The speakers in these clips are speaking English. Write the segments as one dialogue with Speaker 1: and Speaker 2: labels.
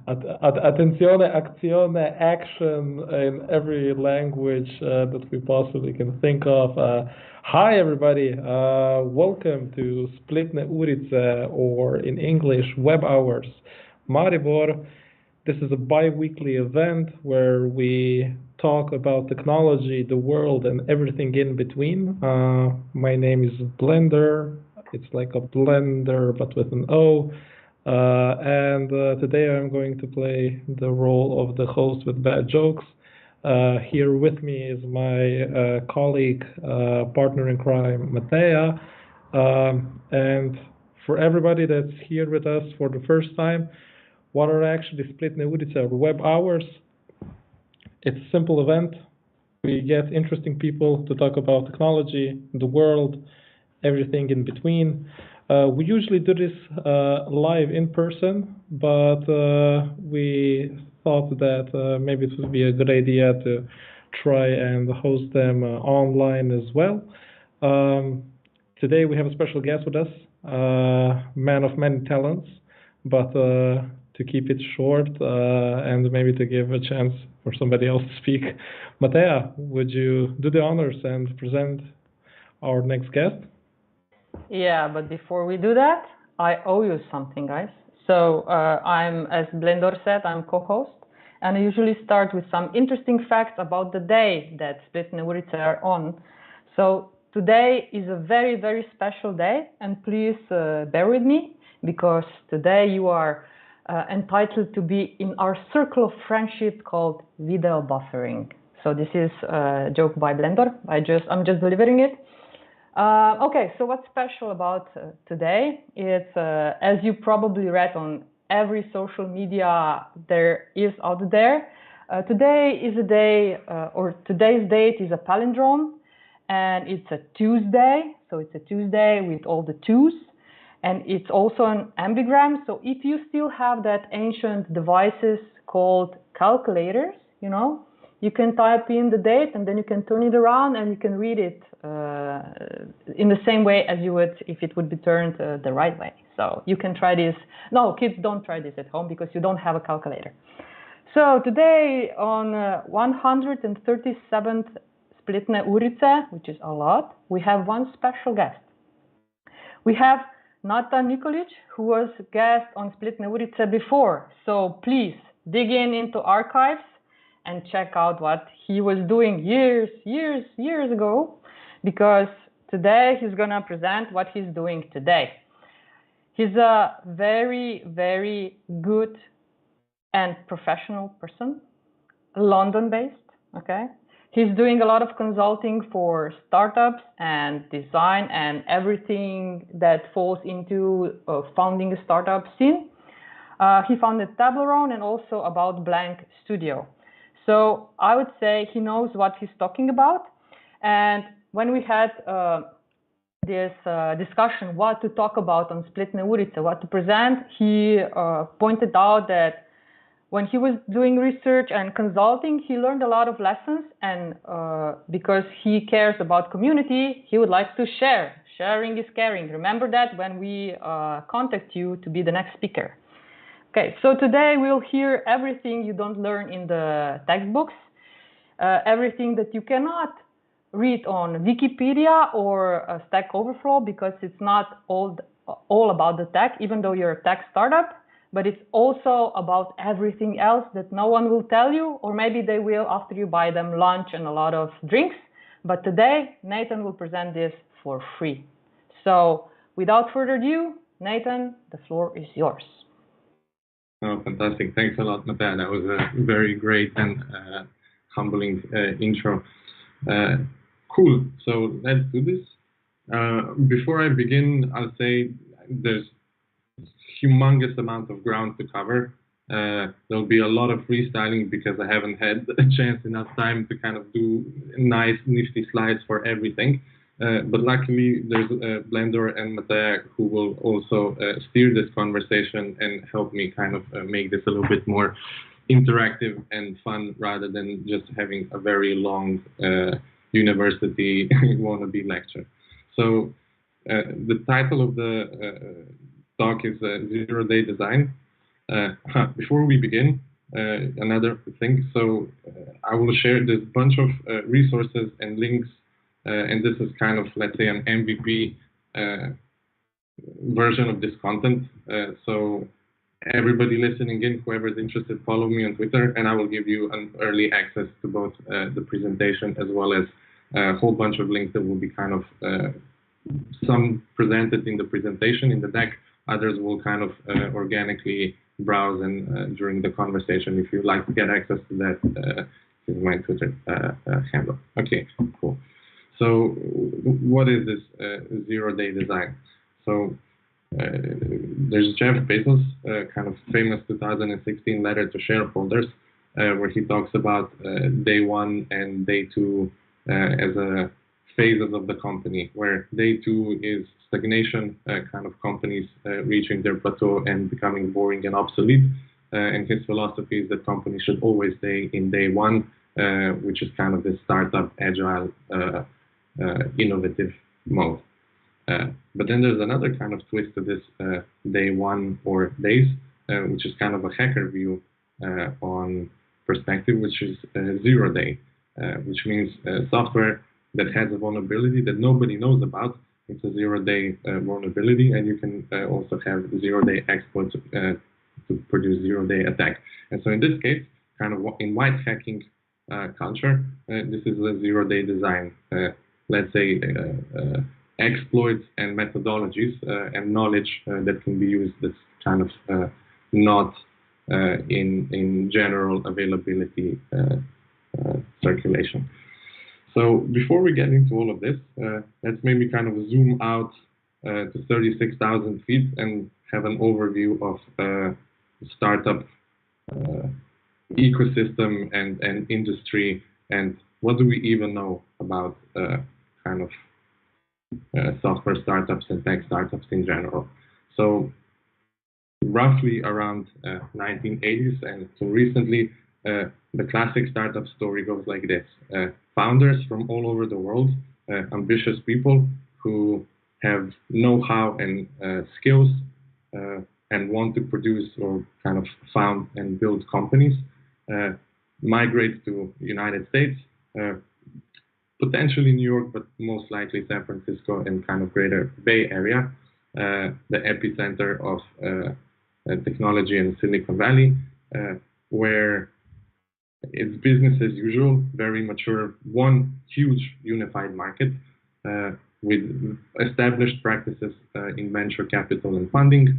Speaker 1: Attenzione, azione, action in every language that we possibly can think of. Hi, everybody. Welcome to Spletne urice, or in English, Web Hours. Maribor. This is a bi-weekly event where we talk about technology, the world, and everything in between. My name is Blender. It's like a blender, but with an O. And today I'm going to play the role of the host with bad jokes. Here with me is my colleague, partner in crime, Matea. And for everybody that's here with us for the first time, what are actually Spletne urice, or Web Hours? It's a simple event. We get interesting people to talk about technology, the world, everything in between. We usually do this live in person, but we thought that maybe it would be a good idea to try and host them online as well. Today we have a special guest with us, man of many talents, but to keep it short and maybe to give a chance for somebody else to speak. Matea, would you do the honors and present our next guest?
Speaker 2: Yeah, but before we do that, I owe you something, guys. So I'm, as Blender said, I'm co-host, and I usually start with some interesting facts about the day that Spletne urice are on. So today is a very, very special day, and please bear with me, because today you are entitled to be in our circle of friendship called video buffering. So this is a joke by Blender. I'm just delivering it. Okay, so what's special about today? It's, as you probably read on every social media there is out there, today is a day, or today's date is a palindrome, and it's a Tuesday, so it's a Tuesday with all the twos, and it's also an ambigram. So if you still have that ancient devices called calculators, you know, you can type in the date and then you can turn it around and you can read it in the same way as you would if it would be turned the right way. So you can try this. No, kids, don't try this at home because you don't have a calculator. So today on 137th Spletne urice, which is a lot, we have one special guest. We have Natan Nikolič, who was a guest on Spletne urice before. So please dig into archives and check out what he was doing years ago, because today he's gonna present what he's doing today. He's a very, very good and professional person, London-based, okay? He's doing a lot of consulting for startups and design and everything that falls into founding a startup scene. He founded Tableron and also About Blank Studio. So I would say he knows what he's talking about. And when we had this discussion, what to talk about on Spletne urice, what to present, he pointed out that when he was doing research and consulting, he learned a lot of lessons. And because he cares about community, he would like to share. Sharing is caring. Remember that when we contact you to be the next speaker. Okay, so today we'll hear everything you don't learn in the textbooks, everything that you cannot read on Wikipedia or Stack Overflow, because it's not all about the tech, even though you're a tech startup, but it's also about everything else that no one will tell you, or maybe they will after you buy them lunch and a lot of drinks. But today, Natan will present this for free. So without further ado, Natan, the floor is yours.
Speaker 3: Oh, fantastic. Thanks a lot, Natan. That was a very great and humbling intro. Cool. So let's do this. Before I begin, I'll say there's humongous amount of ground to cover. There'll be a lot of freestyling because I haven't had a chance enough time to kind of do nice, nifty slides for everything. But luckily, there's Blender and Matea who will also steer this conversation and help me kind of make this a little bit more interactive and fun rather than just having a very long university wannabe lecture. So the title of the talk is Zero-Day Design. Before we begin, another thing. So I will share this bunch of resources and links, and this is kind of, let's say, an MVP version of this content. So everybody listening in, whoever is interested, follow me on Twitter, and I will give you an early access to both the presentation as well as a whole bunch of links that will be kind of some presented in the presentation in the deck. Others will kind of organically browse and during the conversation. If you'd like to get access to that, is my Twitter handle. Okay, cool. So what is this zero-day design? So there's Jeff Bezos, kind of famous 2016 letter to shareholders, where he talks about day one and day two as a phases of the company, where day two is stagnation, kind of companies reaching their plateau and becoming boring and obsolete. And his philosophy is that companies should always stay in day one, which is kind of this startup, agile, innovative mode. But then there's another kind of twist to this day one or days, which is kind of a hacker view on perspective, which is 0 day, which means software that has a vulnerability that nobody knows about. It's a 0 day vulnerability, and you can also have 0 day exploits to produce 0 day attack. And so in this case, kind of in white hacking culture, this is a 0 day design. Let's say exploits and methodologies and knowledge that can be used that's kind of not in general availability circulation. So before we get into all of this, let's maybe kind of zoom out to 36,000 feet and have an overview of startup ecosystem and industry, and what do we even know about kind of software startups and tech startups in general. So roughly around 1980s and so recently, the classic startup story goes like this. Founders from all over the world, ambitious people who have know-how and skills and want to produce or kind of found and build companies, migrate to the United States, potentially New York, but most likely San Francisco and kind of greater Bay Area, the epicenter of technology in Silicon Valley, where it's business as usual, very mature, one huge unified market with established practices in venture capital and funding,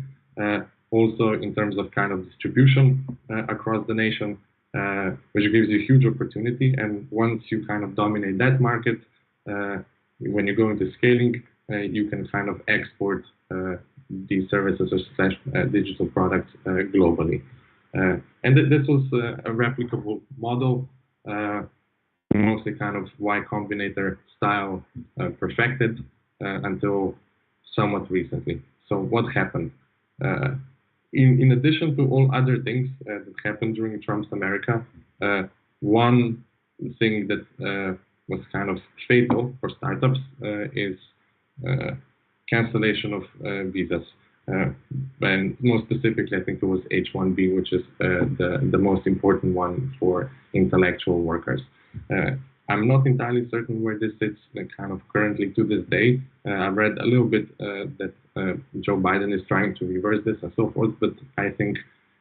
Speaker 3: also in terms of kind of distribution across the nation, which gives you huge opportunity. And once you kind of dominate that market, when you go into scaling, you can kind of export these services or digital products globally. And this was a replicable model, mostly kind of Y Combinator style perfected until somewhat recently. So what happened? In addition to all other things that happened during Trump's America, one thing that was kind of fatal for startups is cancellation of visas. And more specifically, I think it was H-1B, which is the most important one for intellectual workers. I'm not entirely certain where this sits kind of currently to this day. I've read a little bit that Joe Biden is trying to reverse this and so forth, but I think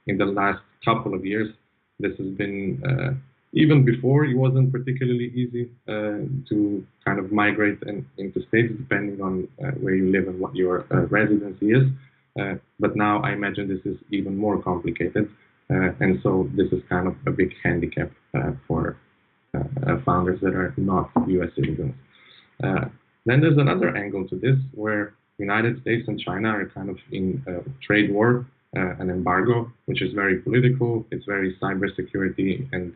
Speaker 3: in the last couple of years, this has been, even before, it wasn't particularly easy to kind of migrate into states, depending on where you live and what your residency is. But now I imagine this is even more complicated. And so this is kind of a big handicap for founders that are not US citizens. Then there's another angle to this where United States and China are kind of in a trade war, an embargo, which is very political. It's very cybersecurity and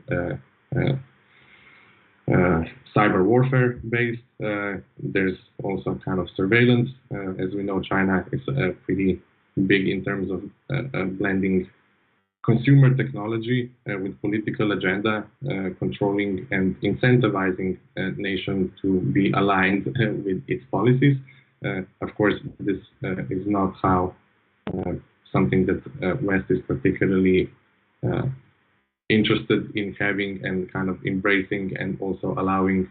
Speaker 3: cyber warfare based. There's also kind of surveillance. As we know, China is pretty big in terms of blending consumer technology with political agenda, controlling and incentivizing a nation to be aligned with its policies. Of course, this is not how something that West is particularly interested in having and kind of embracing, and also allowing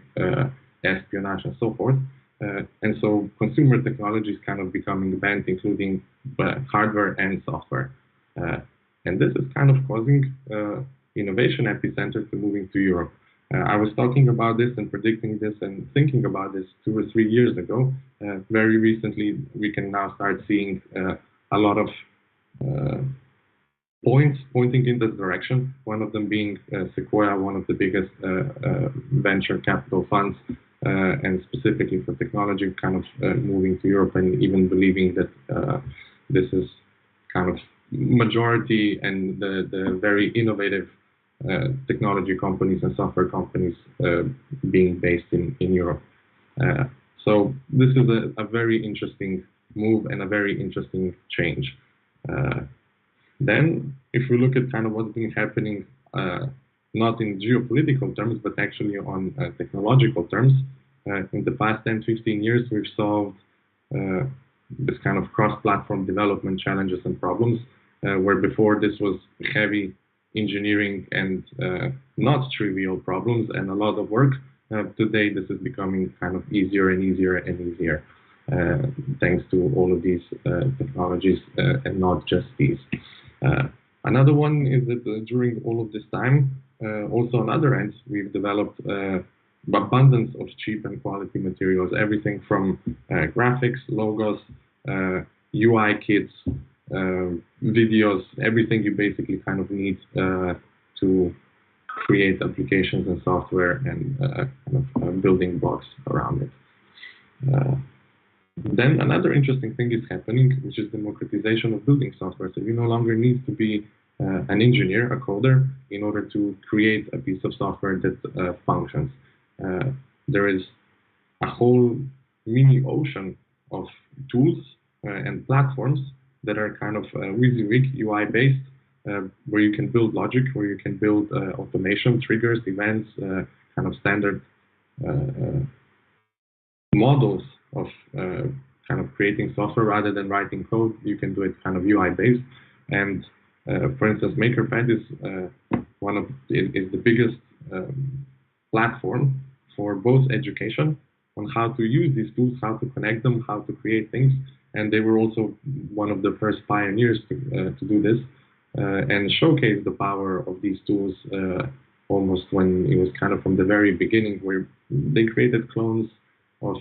Speaker 3: espionage and so forth. And so consumer technology is kind of becoming banned, including hardware and software. And this is kind of causing innovation epicenter to moving to Europe. I was talking about this and predicting this and thinking about this 2 or 3 years ago. Very recently, we can now start seeing a lot of points pointing in this direction. One of them being Sequoia, one of the biggest venture capital funds, and specifically for technology, kind of moving to Europe, and even believing that this is kind of majority and the very innovative technology companies and software companies being based in Europe. So this is a very interesting move and a very interesting change. Then, if we look at kind of what's been happening, not in geopolitical terms, but actually on technological terms, in the past 10, 15 years, we've solved this kind of cross-platform development challenges and problems, where before this was heavy engineering and not trivial problems and a lot of work. Today, this is becoming kind of easier and easier and easier, thanks to all of these technologies, and not just these. Another one is that during all of this time, also on other ends, we've developed abundance of cheap and quality materials, everything from graphics, logos, UI kits, videos, everything you basically kind of need to create applications and software and kind of building blocks around it. Then another interesting thing is happening, which is democratization of building software. So you no longer need to be an engineer, a coder, in order to create a piece of software that functions. There is a whole mini ocean of tools and platforms that are kind of WYSIWYG UI based, where you can build logic, where you can build automation, triggers, events, kind of standard models of kind of creating software rather than writing code. You can do it kind of UI based. And for instance, MakerPad is the biggest platform for both education on how to use these tools, how to connect them, how to create things. And they were also one of the first pioneers to do this and showcase the power of these tools almost when it was kind of from the very beginning, where they created clones of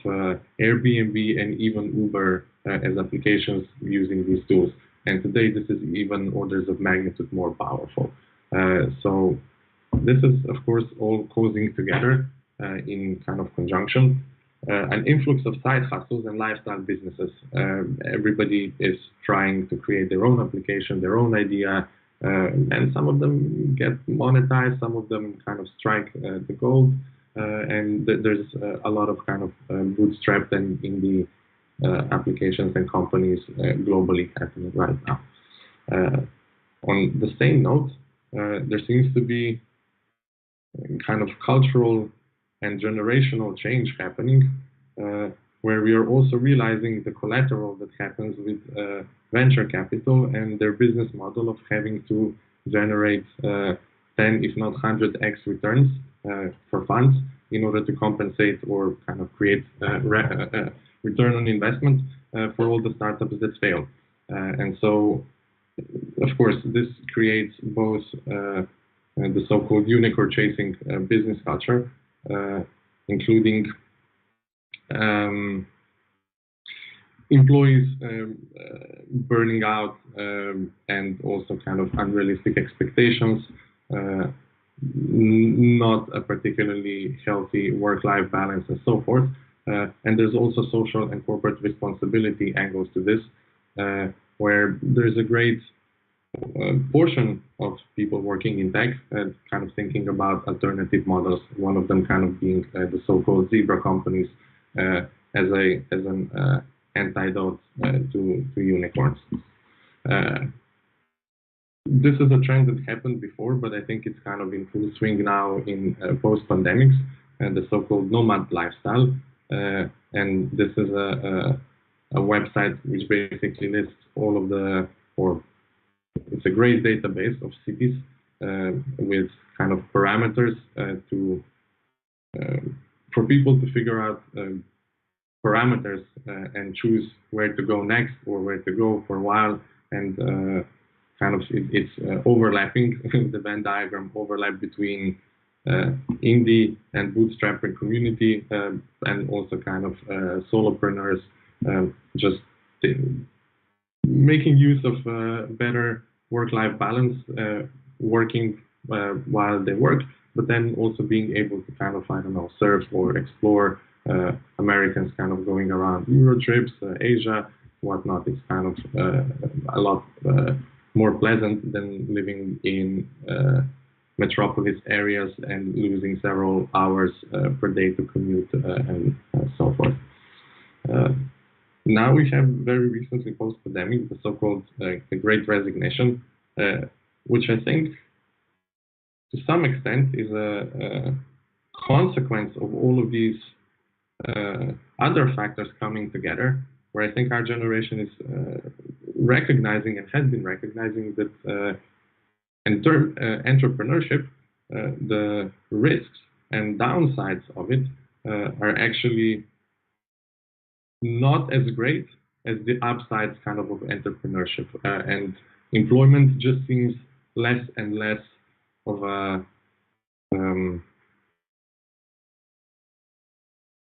Speaker 3: Airbnb and even Uber as applications using these tools. And today this is even orders of magnitude more powerful. So this is, of course, all causing together in kind of conjunction an influx of side hustles and lifestyle businesses. Everybody is trying to create their own application, their own idea, and some of them get monetized, some of them kind of strike the gold, and there's a lot of kind of bootstrapped and indie applications and companies globally happening right now. On the same note, there seems to be kind of cultural and generational change happening, where we are also realizing the collateral that happens with venture capital and their business model of having to generate 10, if not 100x returns for funds in order to compensate or kind of create return on investment for all the startups that fail. And so, of course, this creates both the so-called unicorn chasing business culture, including employees burning out and also kind of unrealistic expectations, not a particularly healthy work-life balance and so forth. And there's also social and corporate responsibility angles to this, where there's a great portion of people working in tech kind of thinking about alternative models, one of them kind of being the so-called zebra companies as an antidote to unicorns. This is a trend that happened before, but I think it's kind of in full swing now in post-pandemics, the so-called nomad lifestyle. And this is a website which basically lists all of the or it's a great database of cities with kind of parameters for people to figure out parameters and choose where to go next or where to go for a while, and kind of it's overlapping the Venn diagram overlap between indie and bootstrapping community, and also kind of solopreneurs, just making use of better work-life balance, working while they work, but then also being able to kind of, I don't know, surf or explore. Americans kind of going around Euro trips, Asia, whatnot. It's kind of a lot more pleasant than living in metropolis areas and losing several hours per day to commute and so forth. Now we have very recently post-pandemic the so-called the Great Resignation, which I think to some extent is a consequence of all of these other factors coming together, where I think our generation is recognizing and has been recognizing that entrepreneurship, the risks and downsides of it are actually not as great as the upsides kind of entrepreneurship, and employment just seems less and less of a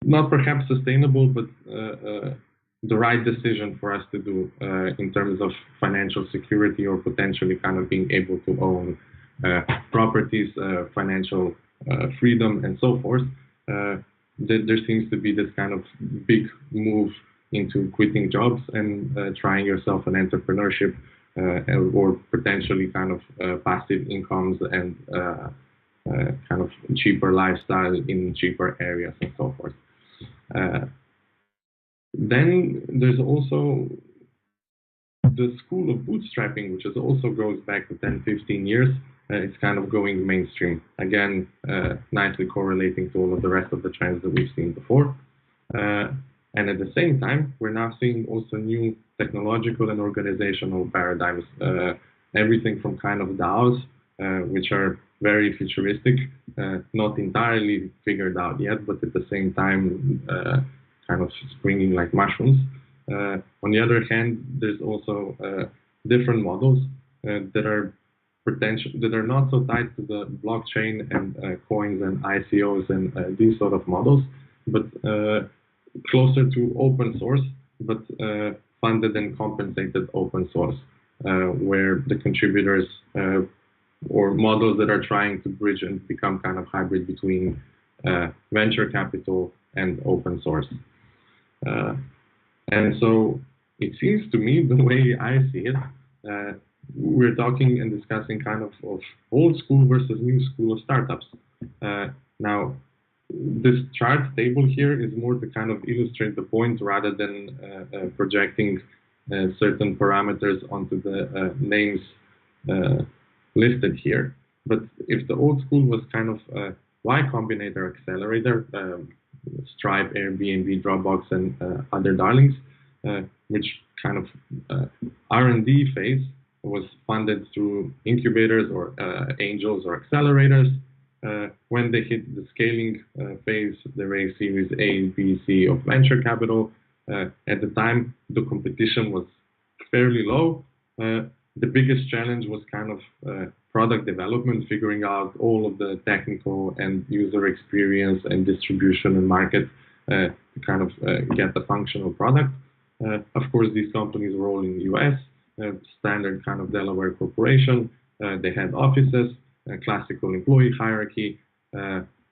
Speaker 3: not perhaps sustainable, but the right decision for us to do in terms of financial security, or potentially kind of being able to own properties, financial freedom, and so forth. There seems to be this kind of big move into quitting jobs and trying yourself in entrepreneurship, or potentially kind of passive incomes and kind of cheaper lifestyle in cheaper areas and so forth. Then there's also the school of bootstrapping, which is also goes back to 10-15 years. It's kind of going mainstream. Again, nicely correlating to all of the rest of the trends that we've seen before. And at the same time, we're now seeing also new technological and organizational paradigms. Everything from kind of DAOs, which are very futuristic, not entirely figured out yet, but at the same time kind of springing like mushrooms. On the other hand, there's also different models that are not so tied to the blockchain and coins and ICOs and these sort of models, but closer to open source, but funded and compensated open source, where the contributors or models that are trying to bridge and become kind of hybrid between venture capital and open source. And so it seems to me, the way I see it, we're talking and discussing kind of old school versus new school of startups. Now, this chart table here is more to kind of illustrate the point rather than projecting certain parameters onto the names listed here. But if the old school was kind of Y Combinator accelerator, Stripe, Airbnb, Dropbox, and other darlings, which kind of R&D phase was funded through incubators or angels or accelerators. When they hit the scaling phase, they raised Series A, B, C of venture capital. At the time, the competition was fairly low. The biggest challenge was kind of product development, figuring out all of the technical and user experience and distribution and market to kind of get the functional product. Of course, these companies were all in the US, standard kind of Delaware corporation. They had offices, classical employee hierarchy,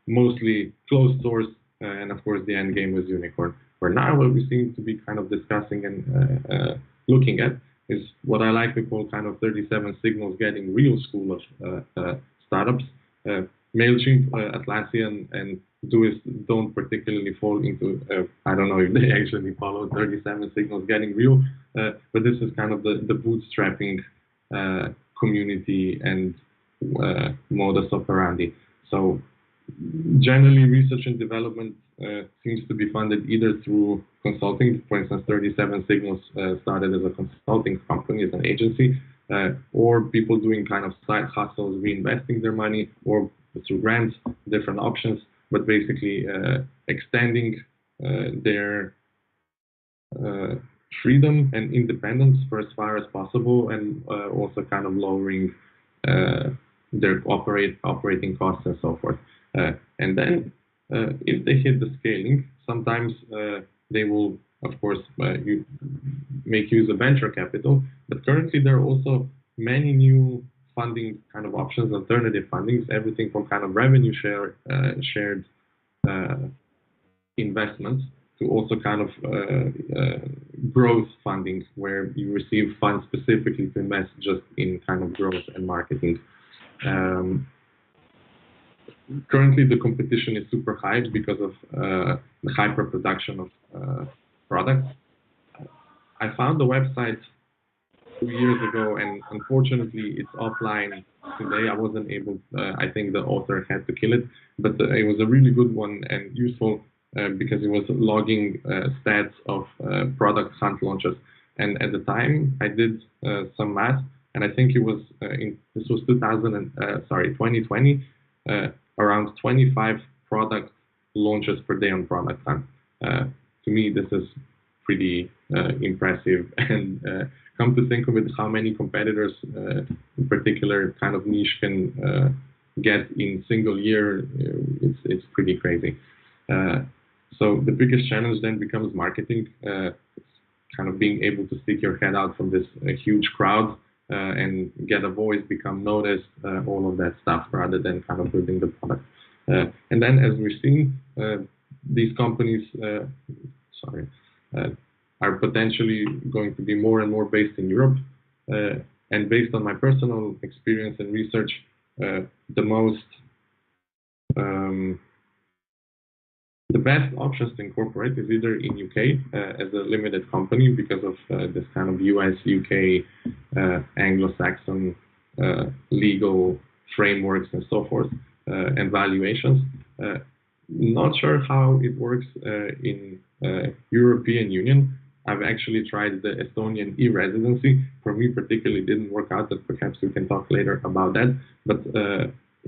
Speaker 3: mostly closed source, and of course the end game was unicorn. Where now what we seem to be kind of discussing and looking at is what I like to call kind of 37 signals getting real school of startups. MailChimp, Atlassian, and Doist don't particularly fall into, I don't know if they actually follow 37 signals getting real, but this is kind of the bootstrapping community and modus operandi. So generally research and development seems to be funded either through consulting. For instance, 37 Signals started as a consulting company, as an agency, or people doing kind of side hustles, reinvesting their money, or through grants, different options, but basically extending their freedom and independence for as far as possible, and also kind of lowering their operating costs and so forth. And then if they hit the scaling, sometimes they will, of course, make use of venture capital, but currently there are also many new funding kind of options, alternative fundings, everything from kind of revenue shared investments to also kind of growth funding, where you receive funds specifically to invest just in kind of growth and marketing. Currently, the competition is super high because of the hyper production of products. I found the website 2 years ago, and unfortunately, it's offline today. I wasn't able. I think the author had to kill it, but it was a really good one and useful because it was logging stats of product hunt launches. And at the time, I did some math, and I think it was this was 2020. Around 25 product launches per day on Product Hunt. To me, this is pretty impressive. And come to think of it, how many competitors, in particular kind of niche, can get in single year, it's pretty crazy. So the biggest challenge then becomes marketing, kind of being able to stick your head out from this huge crowd and get a voice, become noticed, all of that stuff, rather than kind of building the product. And then, as we've seen, these companies are potentially going to be more and more based in Europe. And based on my personal experience and research, the best options to incorporate is either in UK as a limited company because of this kind of US, UK, Anglo-Saxon legal frameworks and so forth, and valuations. Not sure how it works in European Union. I've actually tried the Estonian e-residency. For me particularly didn't work out, but perhaps we can talk later about that. But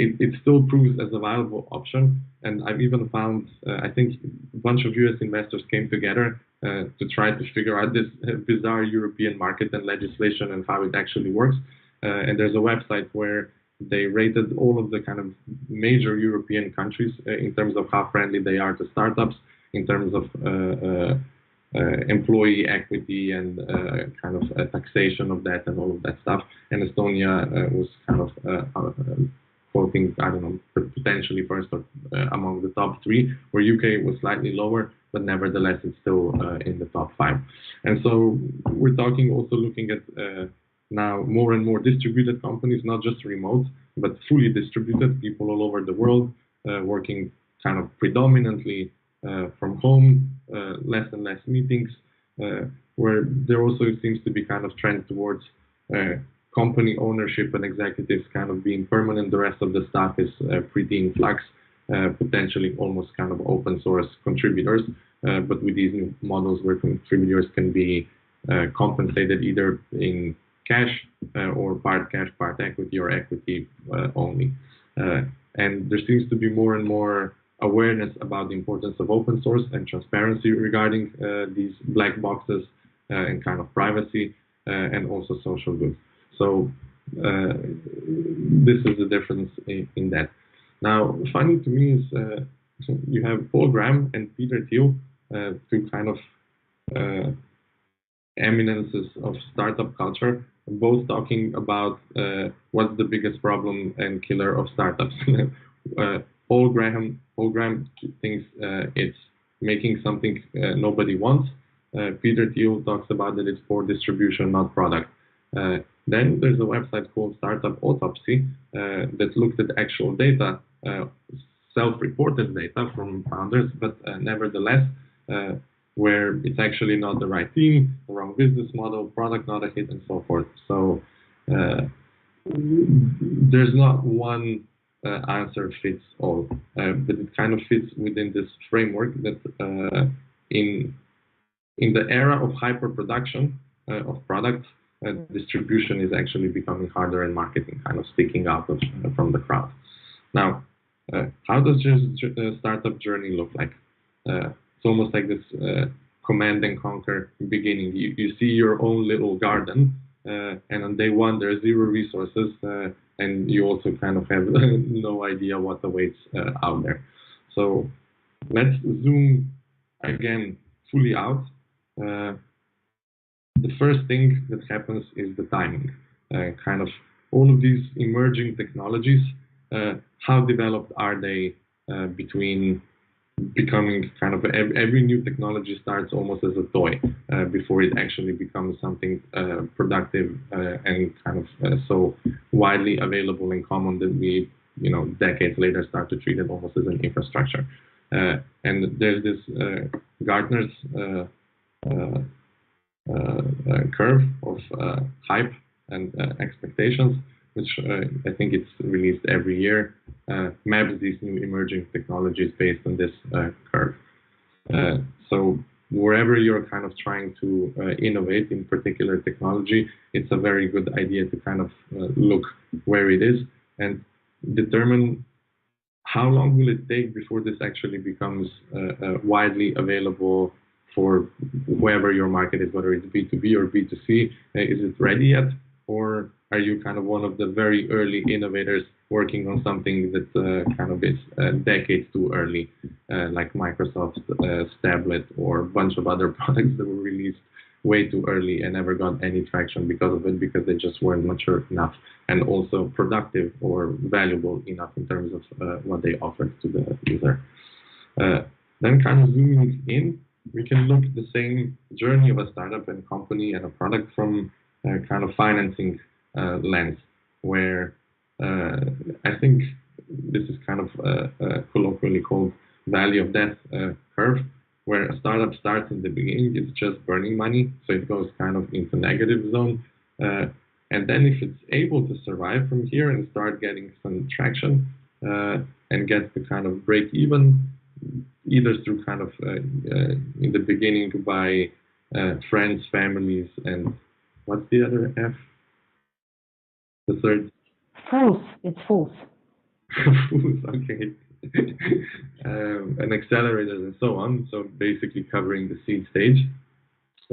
Speaker 3: it still proves as a viable option. And I've even found, I think a bunch of US investors came together to try to figure out this bizarre European market and legislation and how it actually works. And there's a website where they rated all of the kind of major European countries in terms of how friendly they are to startups, in terms of employee equity and kind of taxation of that and all of that stuff. And Estonia was kind of quoting, I don't know, potentially first among the top 3, where UK was slightly lower, but nevertheless it's still in the top 5. And so we're talking also looking at now more and more distributed companies, not just remote, but fully distributed, people all over the world, working kind of predominantly from home, less and less meetings, where there also seems to be kind of trend towards company ownership and executives kind of being permanent. The rest of the staff is pretty in flux, potentially almost kind of open source contributors, but with these new models where contributors can be compensated either in cash or part cash, part equity, or equity only. And there seems to be more and more awareness about the importance of open source and transparency regarding these black boxes and kind of privacy and also social good. So this is the difference in that. Now, funny to me is you have Paul Graham and Peter Thiel, two kind of eminences of startup culture, both talking about what's the biggest problem and killer of startups. Paul Graham thinks it's making something nobody wants. Peter Thiel talks about that it's for distribution, not product. Then there's a website called Startup Autopsy that looked at actual data, self-reported data from founders, but nevertheless, where it's actually not the right team, the wrong business model, product not a hit, and so forth. So there's not one answer fits all, but it kind of fits within this framework that in the era of hyperproduction of products, distribution is actually becoming harder and marketing kind of sticking out from the crowd. Now, how does the startup journey look like? It's almost like this command and conquer beginning. You see your own little garden, and on day one there are 0 resources, and you also kind of have no idea what awaits out there. So let's zoom again fully out. The first thing that happens is the timing. Kind of all of these emerging technologies, how developed are they between becoming kind of every new technology starts almost as a toy before it actually becomes something productive and kind of so widely available and common that we, decades later start to treat it almost as an infrastructure. And there's this Gartner's curve of hype and expectations, which I think it's released every year, maps these new emerging technologies based on this curve. So wherever you're kind of trying to innovate in particular technology, it's a very good idea to kind of look where it is and determine how long will it take before this actually becomes widely available for whoever your market is, whether it's B2B or B2C. Is it ready yet? Or are you kind of one of the very early innovators working on something that kind of is decades too early, like Microsoft's tablet or a bunch of other products that were released way too early and never got any traction because of it, because they just weren't mature enough and also productive or valuable enough in terms of what they offered to the user. Then kind of zooming in, we can look at the same journey of a startup and company and a product from kind of financing lens, where I think this is kind of colloquially called valley of death curve, where a startup starts in the beginning, it's just burning money, so it goes kind of into negative zone. And then if it's able to survive from here and start getting some traction and get to kind of break even, either through kind of in the beginning by friends, families, and what's the other F? The third?
Speaker 2: Fools. It's fools.
Speaker 3: Fools, okay. And accelerators and so on. So basically covering the seed stage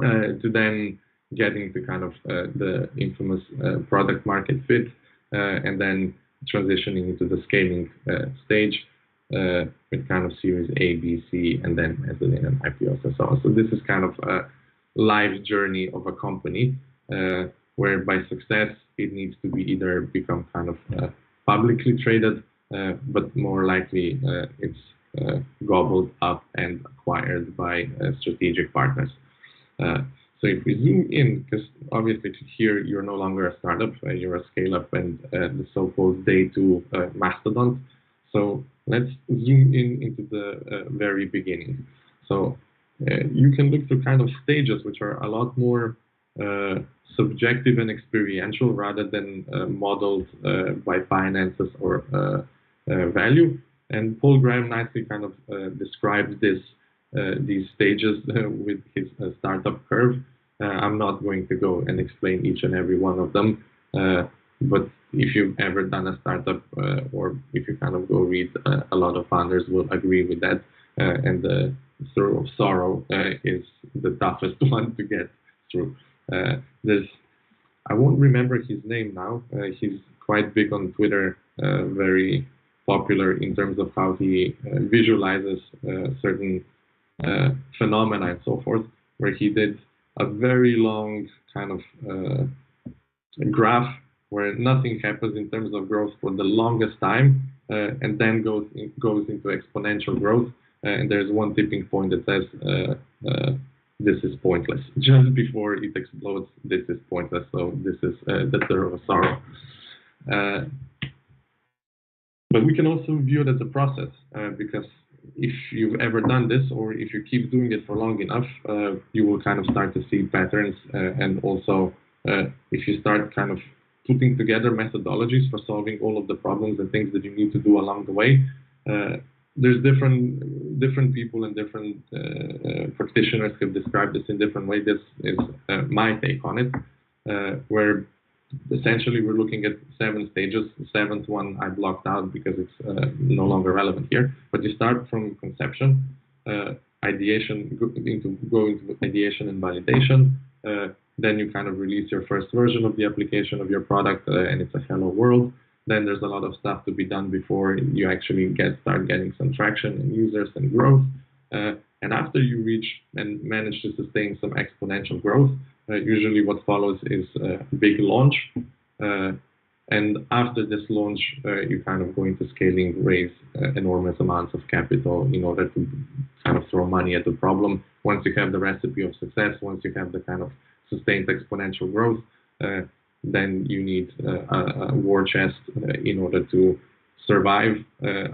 Speaker 3: to then getting to kind of the infamous product market fit and then transitioning into the scaling stage with kind of series A, B, C, and then mezzanine and IPOs and so on. So this is kind of a life journey of a company where by success it needs to be either become kind of publicly traded, but more likely it's gobbled up and acquired by strategic partners. So if we zoom in, because obviously here you're no longer a startup, you're a scale-up and the so-called day 2 mastodon. So let's zoom in into the very beginning. So you can look through kind of stages which are a lot more subjective and experiential rather than modeled by finances or value. And Paul Graham nicely kind of describes these stages with his startup curve. I'm not going to go and explain each and every one of them, but if you've ever done a startup or if you kind of go read, a lot of founders will agree with that. And the through of sorrow is the toughest one to get through. I won't remember his name now. He's quite big on Twitter, very popular in terms of how he visualizes certain phenomena and so forth, where he did a very long kind of graph where nothing happens in terms of growth for the longest time, and then goes into exponential growth. And there's one tipping point that says this is pointless. Just before it explodes, this is pointless. So this is the third of sorrow. But we can also view it as a process, because if you've ever done this, or if you keep doing it for long enough, you will kind of start to see patterns. And also, if you start kind of putting together methodologies for solving all of the problems and things that you need to do along the way. There's different people and different practitioners have described this in different ways. This is my take on it, where essentially we're looking at 7 stages. The 7th one I blocked out because it's no longer relevant here. But you start from conception, ideation, go into ideation and validation. Then you kind of release your first version of the application of your product, and it's a hello world. Then there's a lot of stuff to be done before you actually start getting some traction and users and growth. And after you reach and manage to sustain some exponential growth, usually what follows is a big launch. And after this launch, you kind of go into scaling, raise enormous amounts of capital in order to kind of throw money at the problem. Once you have the recipe of success, once you have the kind of sustained exponential growth, then you need a war chest in order to survive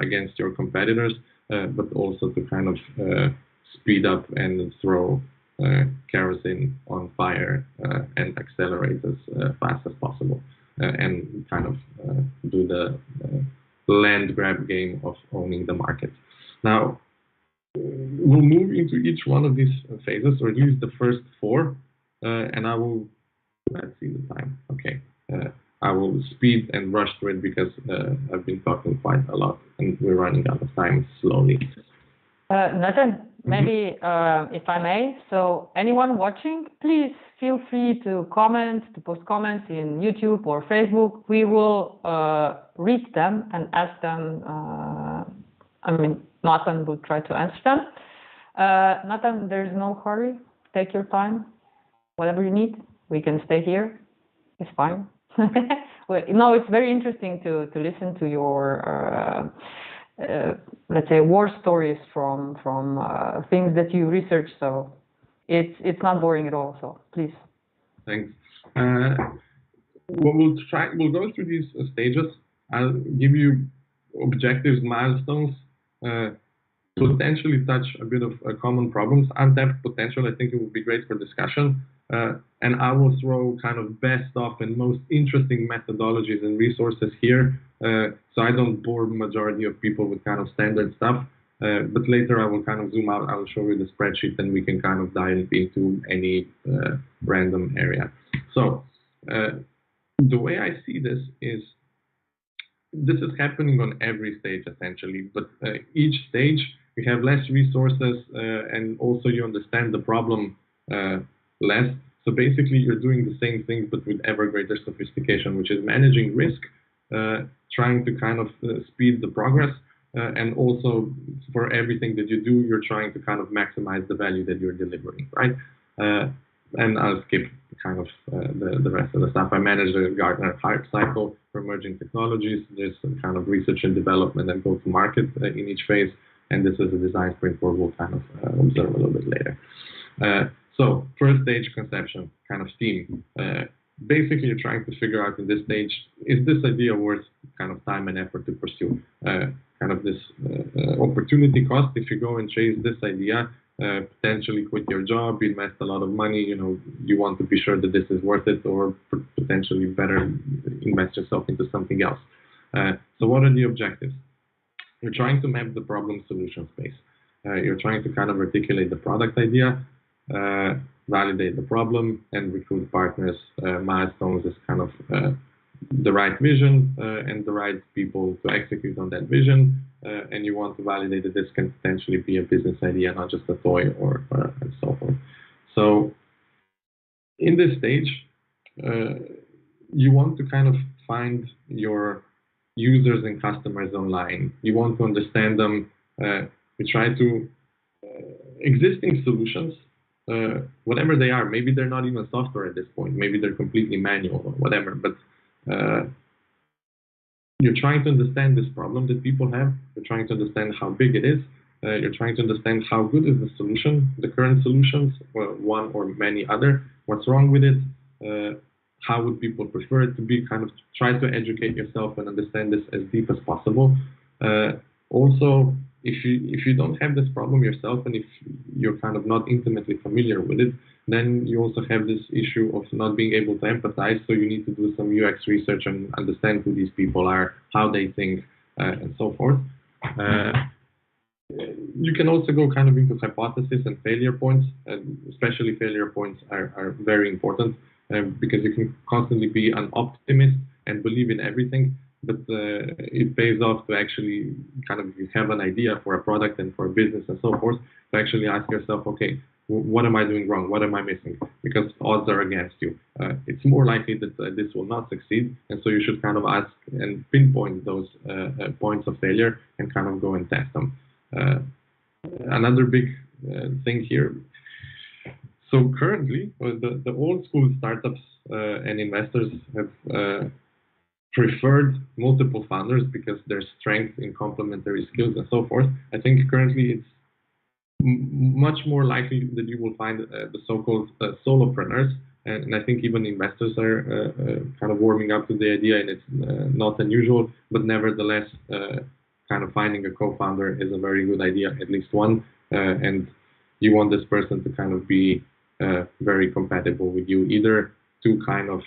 Speaker 3: against your competitors, but also to kind of speed up and throw kerosene on fire and accelerate as fast as possible, and kind of do the land grab game of owning the market. Now, we'll move into each one of these phases, or at least the first 4, and I will, let's see the time, okay. I will speed and rush through it because I've been talking quite a lot and we're running out of time slowly.
Speaker 2: Natan, maybe if I may, so anyone watching, please feel free to comment, to post comments in YouTube or Facebook. We will read them and ask them, I mean, Natan will try to answer them. Natan, there's no hurry. Take your time, whatever you need. We can stay here. It's fine. Well, no, it's very interesting to listen to your, let's say, war stories from things that you research. So it's not boring at all. So please.
Speaker 3: Thanks. We'll go through these stages. I'll give you objectives, milestones, potentially touch a bit of common problems, untapped potential. I think it would be great for discussion. And I will throw kind of best of and most interesting methodologies and resources here, so I don't bore the majority of people with kind of standard stuff. But later I will kind of zoom out. I will show you the spreadsheet, and we can kind of dive into any random area. So the way I see this is happening on every stage essentially, but each stage you have less resources, and also you understand the problem less. So basically you're doing the same thing but with ever greater sophistication, which is managing risk, trying to kind of speed the progress, and also for everything that you do, you're trying to kind of maximize the value that you're delivering, right? And I'll skip kind of the rest of the stuff. I manage the Gartner Hype Cycle for emerging technologies. There's some kind of research and development and go-to-market in each phase, and this is a design sprint where we'll kind of observe a little bit later. So first stage, conception, kind of theme. Basically, you're trying to figure out in this stage, is this idea worth kind of time and effort to pursue? Kind of this opportunity cost. If you go and chase this idea, potentially quit your job, invest a lot of money, you want to be sure that this is worth it, or potentially better invest yourself into something else. So what are the objectives? You're trying to map the problem solution space. You're trying to kind of articulate the product idea, validate the problem, and recruit partners. Milestones is kind of the right vision and the right people to execute on that vision. And you want to validate that this can potentially be a business idea, not just a toy or and so forth. So in this stage, you want to kind of find your users and customers online. You want to understand them. You try to existing solutions, whatever they are. Maybe they're not even software at this point. Maybe they're completely manual or whatever. But you're trying to understand this problem that people have. You're trying to understand how big it is. You're trying to understand how good is the solution, the current solutions, one or many other. What's wrong with it? How would people prefer it to be? Kind of try to educate yourself and understand this as deep as possible. Also, if you don't have this problem yourself, and if you're kind of not intimately familiar with it, then you also have this issue of not being able to empathize. So you need to do some UX research and understand who these people are, how they think, and so forth. You can also go kind of into hypothesis and failure points, and especially failure points are very important because you can constantly be an optimist and believe in everything, but it pays off to actually kind of, if you have an idea for a product and for a business and so forth, to actually ask yourself, okay, what am I doing wrong? What am I missing? Because odds are against you. It's more likely that this will not succeed, and so you should kind of ask and pinpoint those points of failure and kind of go and test them. Another big thing here. So currently, the old school startups and investors have preferred multiple founders because there's strength in complementary skills and so forth. I think currently it's much more likely that you will find the so-called solopreneurs, and I think even investors are kind of warming up to the idea, and it's not unusual, but nevertheless, kind of finding a co-founder is a very good idea, at least one, and you want this person to kind of be very compatible with you, either two kind of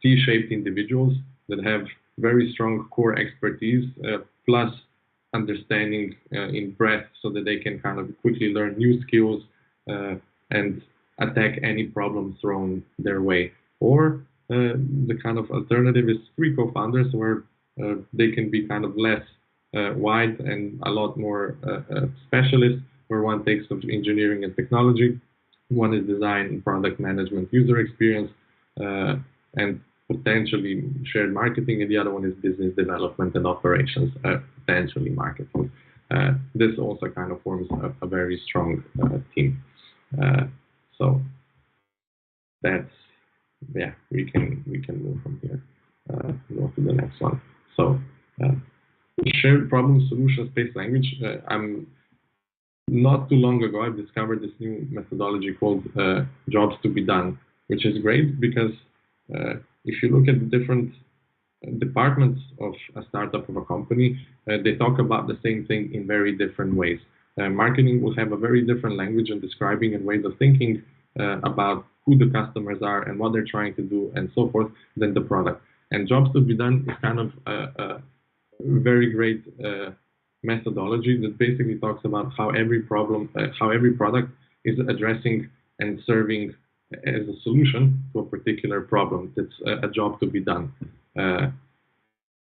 Speaker 3: T-shaped individuals that have very strong core expertise, plus understanding in breadth, so that they can kind of quickly learn new skills and attack any problem thrown their way. Or the kind of alternative is three co-founders, where they can be kind of less wide and a lot more specialist, where one takes of engineering and technology, one is design, product management, user experience, and potentially shared marketing, and the other one is business development and operations, potentially marketing. This also kind of forms a very strong team. So that's, yeah, we can move from here. Go to the next one. So shared problem solution space language. I'm not too long ago, I've discovered this new methodology called jobs to be done, which is great because if you look at the different departments of a startup of a company, they talk about the same thing in very different ways. Marketing will have a very different language and describing and ways of thinking about who the customers are and what they're trying to do and so forth than the product. And jobs to be done is kind of a very great methodology that basically talks about how every problem, how every product is addressing and serving as a solution to a particular problem that's a job to be done.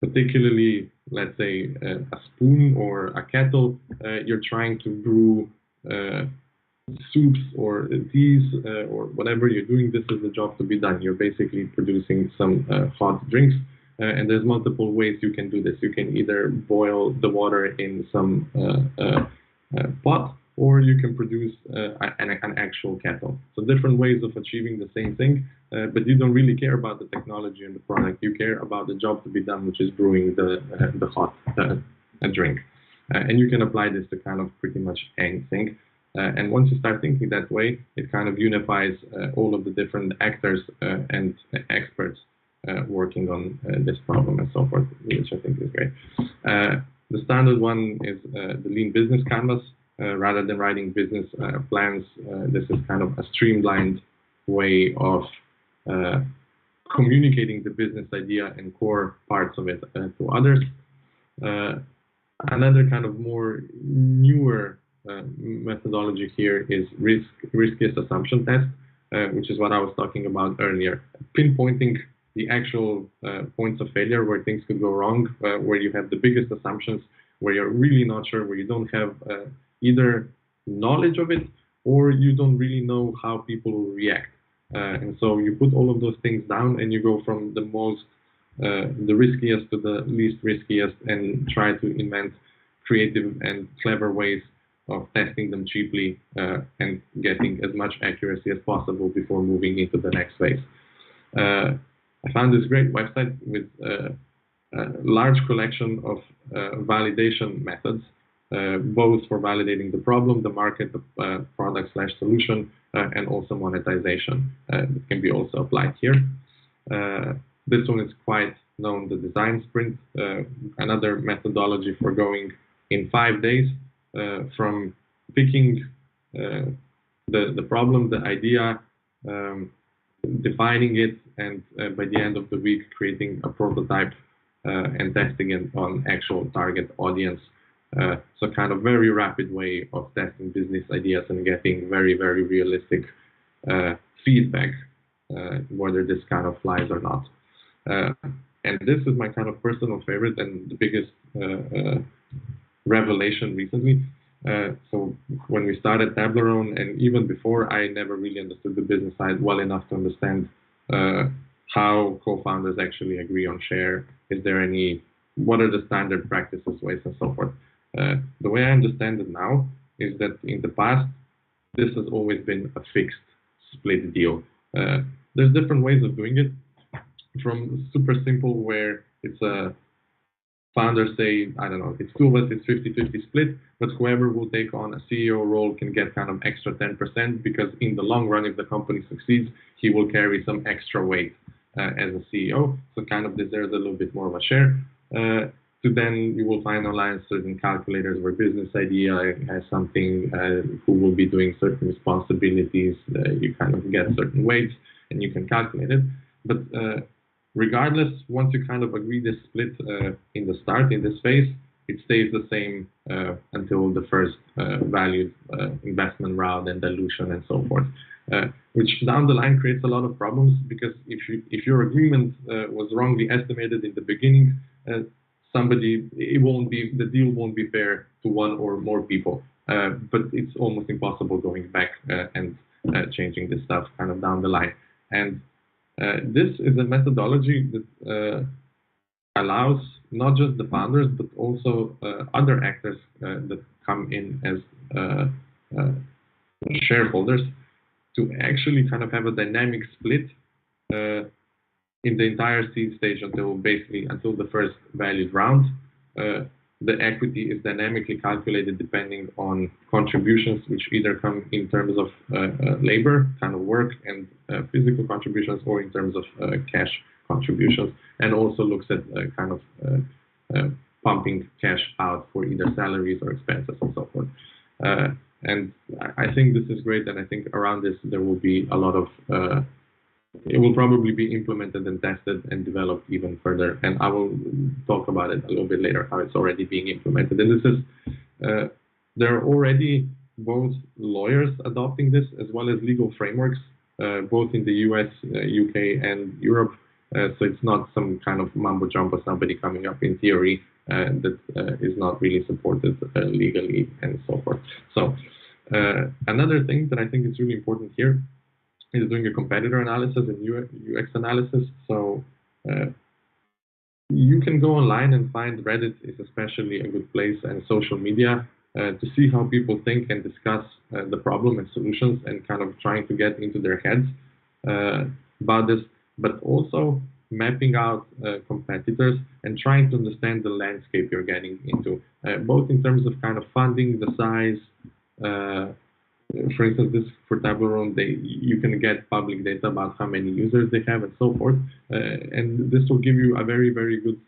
Speaker 3: Particularly, let's say, a spoon or a kettle, you're trying to brew soups or teas or whatever you're doing. This is a job to be done. You're basically producing some hot drinks, and there's multiple ways you can do this. You can either boil the water in some pot, or you can produce an actual kettle. So different ways of achieving the same thing, but you don't really care about the technology and the product. You care about the job to be done, which is brewing the hot drink. And you can apply this to kind of pretty much anything. And once you start thinking that way, it kind of unifies all of the different actors and experts working on this problem and so forth, which I think is great. The standard one is the Lean Business Canvas. Rather than writing business plans, this is kind of a streamlined way of communicating the business idea and core parts of it to others. Another kind of more newer methodology here is riskiest assumption test, which is what I was talking about earlier. Pinpointing the actual points of failure where things could go wrong, where you have the biggest assumptions, where you're really not sure, where you don't have either knowledge of it or you don't really know how people will react. And so you put all of those things down and you go from the most, the riskiest to the least riskiest and try to invent creative and clever ways of testing them cheaply and getting as much accuracy as possible before moving into the next phase. I found this great website with a large collection of validation methods, both for validating the problem, the market, the product/solution, and also monetization. It can be also applied here. This one is quite known, the design sprint, another methodology for going in 5 days from picking the problem, the idea, defining it, and by the end of the week creating a prototype and testing it on actual target audience. So kind of very rapid way of testing business ideas and getting very, very realistic feedback, whether this kind of flies or not. And this is my kind of personal favorite and the biggest revelation recently. So when we started Tablerone, and even before, I never really understood the business side well enough to understand how co-founders actually agree on share. Is there any, what are the standard practices, ways, and so forth. The way I understand it now is that in the past, this has always been a fixed split deal. There's different ways of doing it, from super simple where it's a founders say, I don't know, it's two of us, it's 50-50 split, but whoever will take on a CEO role can get kind of extra 10% because in the long run, if the company succeeds, he will carry some extra weight as a CEO. So kind of deserves a little bit more of a share. To then you will find online certain calculators where business idea has something, who will be doing certain responsibilities, you kind of get certain weights and you can calculate it. But regardless, once you kind of agree this split in the start, in this phase, it stays the same until the first valued investment round and dilution and so forth, which down the line creates a lot of problems because if your agreement was wrongly estimated in the beginning, the deal won't be fair to one or more people, but it's almost impossible going back and changing this stuff kind of down the line. And this is a methodology that allows not just the founders, but also other actors that come in as shareholders to actually kind of have a dynamic split in the entire seed stage until the first valued round. The equity is dynamically calculated depending on contributions, which either come in terms of labor, kind of work, and physical contributions, or in terms of cash contributions, and also looks at kind of pumping cash out for either salaries or expenses and so forth. And I think this is great, and I think around this there will be a lot of it will probably be implemented and tested and developed even further. And I will talk about it a little bit later, how it's already being implemented. And this is, there are already both lawyers adopting this as well as legal frameworks, both in the US, UK, and Europe. So it's not some kind of mumbo jumbo, somebody coming up in theory that is not really supported legally and so forth. So another thing that I think is really important here is doing a competitor analysis and UX analysis. So you can go online and find Reddit is especially a good place, and social media to see how people think and discuss the problem and solutions and kind of trying to get into their heads about this, but also mapping out competitors and trying to understand the landscape you're getting into, both in terms of kind of funding, the size. For instance, this for Tablerone, you can get public data about how many users they have and so forth, and this will give you a very, very good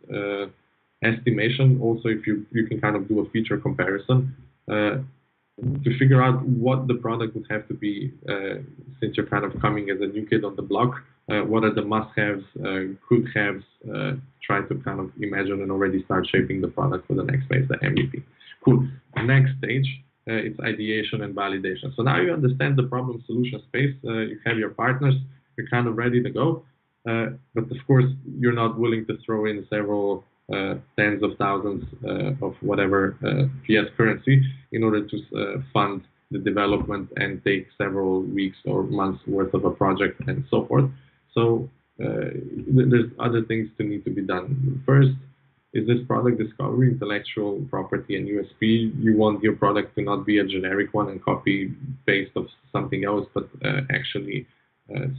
Speaker 3: estimation. Also, if you can kind of do a feature comparison to figure out what the product would have to be, since you're kind of coming as a new kid on the block. What are the must-haves, could-haves? Try to kind of imagine and already start shaping the product for the next phase, the MVP. Cool. Next stage. It's ideation and validation. So now you understand the problem solution space, you have your partners, you're kind of ready to go. But of course, you're not willing to throw in several tens of thousands of whatever fiat currency in order to fund the development and take several weeks or months worth of a project and so forth. So there's other things to need to be done. First, is this product discovery, intellectual property, and USP? You want your product to not be a generic one and copy paste of something else, but actually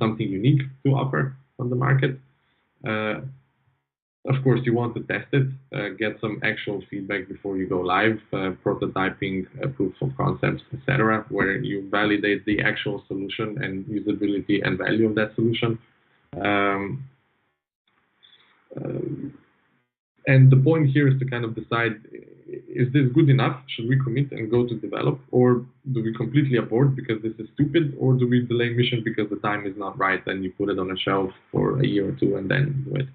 Speaker 3: something unique to offer on the market. Of course, you want to test it, get some actual feedback before you go live, prototyping, proofs of concepts, etc., where you validate the actual solution and usability and value of that solution. And the point here is to kind of decide, is this good enough? Should we commit and go to develop, or do we completely abort because this is stupid, or do we delay mission because the time is not right and you put it on a shelf for a year or two and then do it?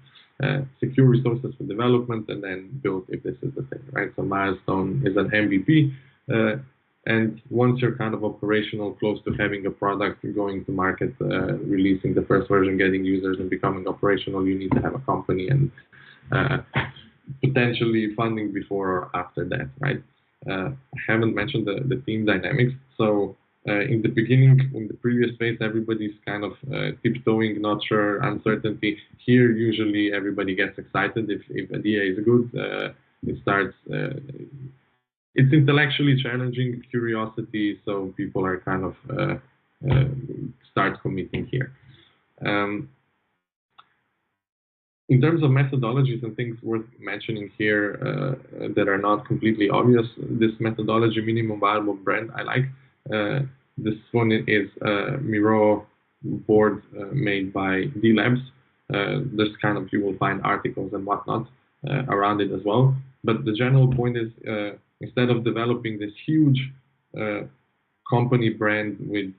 Speaker 3: Secure resources for development and then build if this is the thing, right? So milestone is an MVP, and once you're kind of operational, close to having a product, going to market, releasing the first version, getting users and becoming operational, you need to have a company and potentially funding before or after that, right? I haven't mentioned the team dynamics. So in the beginning, in the previous phase, everybody's kind of tiptoeing, not sure, uncertainty. Here, usually everybody gets excited if idea is good. It starts. It's intellectually challenging, curiosity, so people are kind of start committing here. In terms of methodologies and things worth mentioning here that are not completely obvious, this methodology, minimum viable brand, I like. This one is Miro board made by D-Labs. This kind of, you will find articles and whatnot around it as well. But the general point is, instead of developing this huge company brand with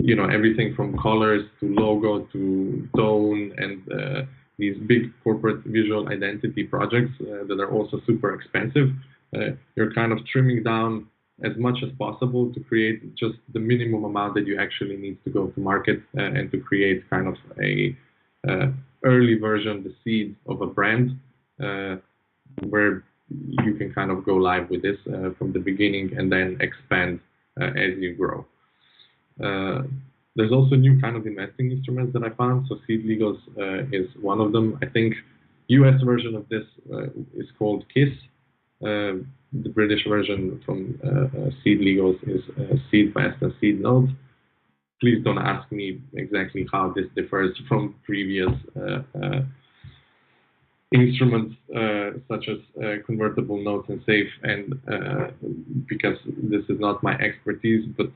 Speaker 3: you know, everything from colors to logo to tone and these big corporate visual identity projects that are also super expensive, you're kind of trimming down as much as possible to create just the minimum amount that you actually need to go to market and to create kind of a early version, the seed of a brand, where you can kind of go live with this from the beginning and then expand as you grow. There's also new kind of investing instruments that I found. So Seed Legals is one of them. I think US version of this is called KISS. The British version from Seed Legals is Seed Fast and Seed Note. Please don't ask me exactly how this differs from previous instruments such as convertible notes and safe, and because this is not my expertise, but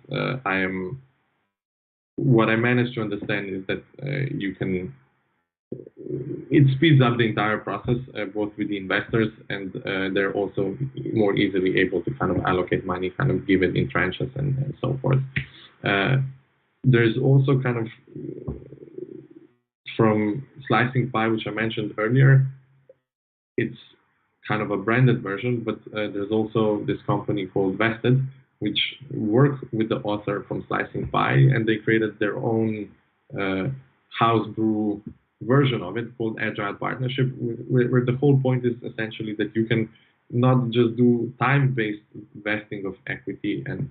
Speaker 3: what I managed to understand is that you can, it speeds up the entire process, both with the investors, and they're also more easily able to kind of allocate money, kind of give it in tranches and so forth. There's also kind of, from Slicing Pie, which I mentioned earlier, it's kind of a branded version, but there's also this company called Vested, which work with the author from Slicing Pie, and they created their own house brew version of it called Agile Partnership, where the whole point is essentially that you can not just do time-based vesting of equity and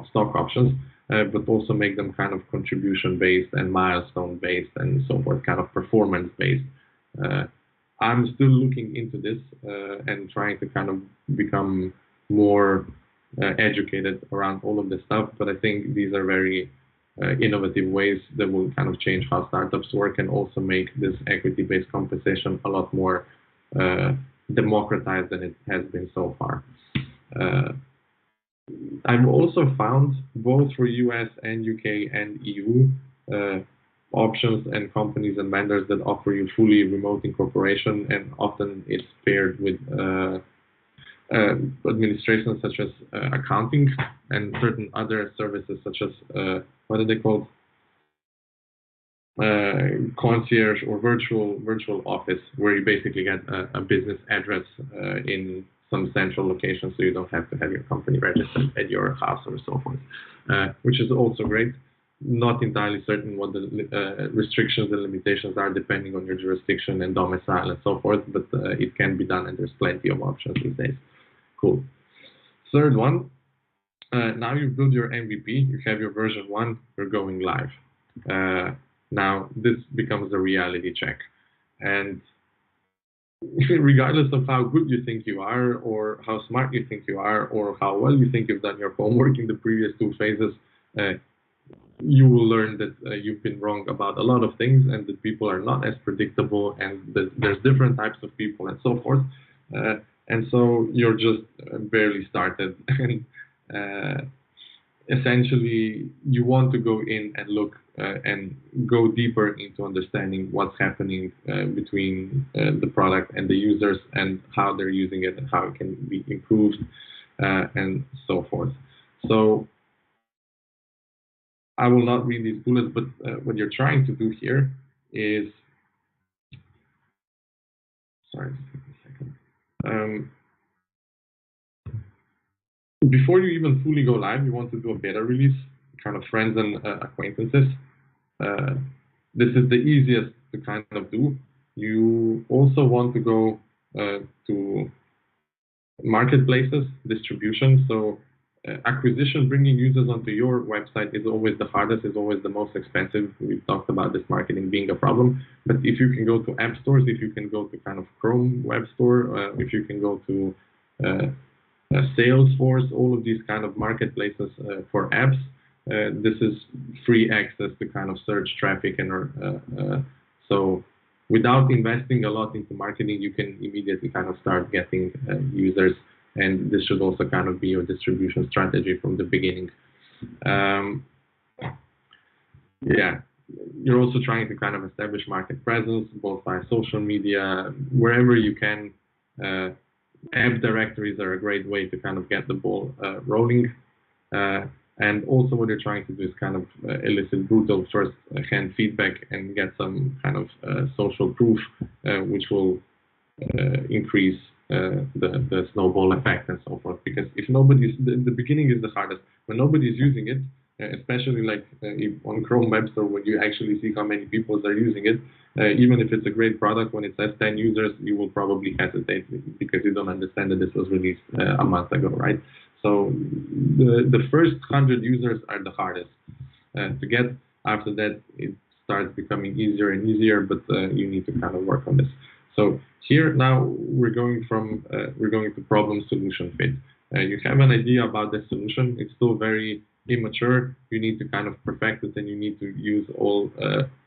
Speaker 3: stock options, but also make them kind of contribution-based and milestone-based and so forth, kind of performance-based. I'm still looking into this and trying to kind of become more educated around all of this stuff, but I think these are very innovative ways that will kind of change how startups work and also make this equity-based compensation a lot more democratized than it has been so far. I've also found both for US and UK and EU options and companies and vendors that offer you fully remote incorporation, and often it's paired with administration such as accounting and certain other services such as what are they called? Concierge or virtual office, where you basically get a business address in some central location, so you don't have to have your company registered at your house or so forth, which is also great. Not entirely certain what the restrictions and limitations are depending on your jurisdiction and domicile and so forth, but it can be done, and there's plenty of options these days. Cool. Third one, now you've built your MVP, you have your version 1, you're going live. Now this becomes a reality check, and regardless of how good you think you are, or how smart you think you are, or how well you think you've done your homework in the previous 2 phases, you will learn that you've been wrong about a lot of things, and that people are not as predictable, and that there's different types of people and so forth. And so you're just barely started. And essentially, you want to go in and look and go deeper into understanding what's happening between the product and the users and how they're using it and how it can be improved and so forth. So I will not read these bullets, but what you're trying to do here is, sorry, just a second. Before you even fully go live, you want to do a beta release, kind of friends and acquaintances. This is the easiest to kind of do. You also want to go to marketplaces, distribution. So acquisition, bringing users onto your website is always the hardest, is always the most expensive. We've talked about this marketing being a problem. But if you can go to app stores, if you can go to kind of Chrome web store, if you can go to Salesforce, all of these kind of marketplaces for apps, this is free access to kind of search traffic, and so without investing a lot into marketing, you can immediately kind of start getting users, and this should also kind of be your distribution strategy from the beginning. Yeah, you're also trying to kind of establish market presence, both by social media, wherever you can. App directories are a great way to kind of get the ball rolling. And also what you're trying to do is kind of elicit brutal first-hand feedback and get some kind of social proof, which will increase the snowball effect and so forth. Because if nobody's, the beginning is the hardest. When nobody's using it, especially like on Chrome Web Store, when you actually see how many people are using it, even if it's a great product, when it says 10 users, you will probably hesitate because you don't understand that this was released a month ago, right? So the first 100 users are the hardest to get. After that, it starts becoming easier and easier, but you need to kind of work on this. So here now we're going to problem solution fit. You have an idea about the solution. It's still very immature. You need to kind of perfect it, and you need to use all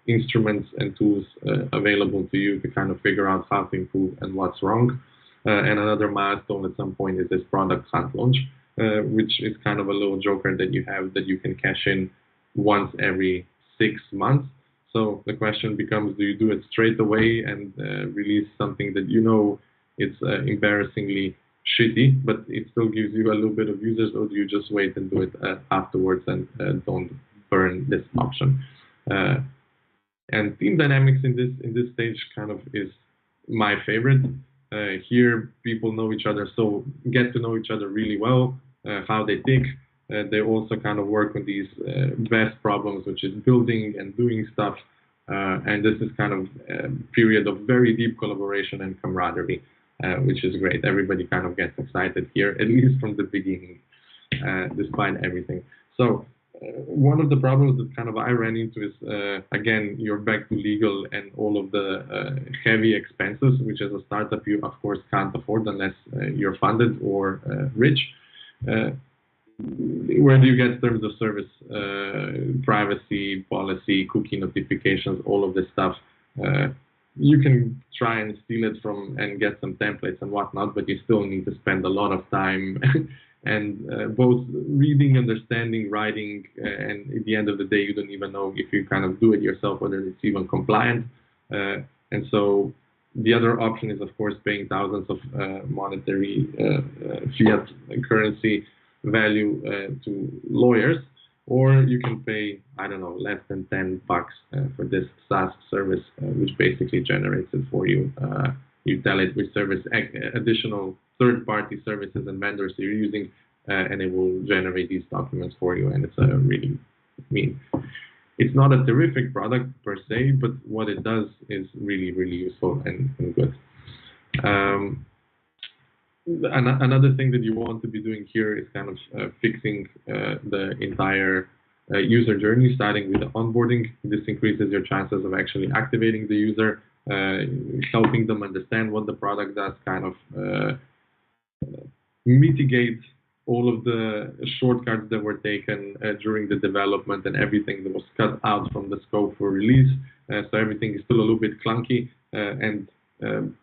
Speaker 3: instruments and tools available to you to kind of figure out how to improve and what's wrong. And another milestone at some point is this product hunt launch, which is kind of a little joker that you have that you can cash in once every 6 months. So the question becomes, do you do it straight away and release something that you know it's embarrassingly shitty, but it still gives you a little bit of users, or do you just wait and do it afterwards and don't burn this option? And team dynamics in this stage kind of is my favorite. Here people know each other, so get to know each other really well, how they think. They also kind of work on these best problems, which is building and doing stuff. And this is kind of a period of very deep collaboration and camaraderie, which is great. Everybody kind of gets excited here, at least from the beginning, despite everything. So one of the problems that kind of I ran into is, again, you're back to legal and all of the heavy expenses, which as a startup you, of course, can't afford unless you're funded or rich. Where do you get terms of service, privacy, policy, cookie notifications, all of this stuff? You can try and steal it from and get some templates and whatnot, but you still need to spend a lot of time and both reading, understanding, writing, and at the end of the day, you don't even know if you kind of do it yourself, whether it's even compliant. And so the other option is, of course, paying thousands of monetary fiat currency value to lawyers, or you can pay, I don't know, less than $10 for this SaaS service, which basically generates it for you. You tell it with service additional third-party services and vendors you're using, and it will generate these documents for you. And it's a really, it's not a terrific product per se, but what it does is really, really useful and good. Another thing that you want to be doing here is kind of fixing the entire user journey, starting with the onboarding. This increases your chances of actually activating the user, helping them understand what the product does, kind of mitigate all of the shortcuts that were taken during the development and everything that was cut out from the scope for release. So everything is still a little bit clunky and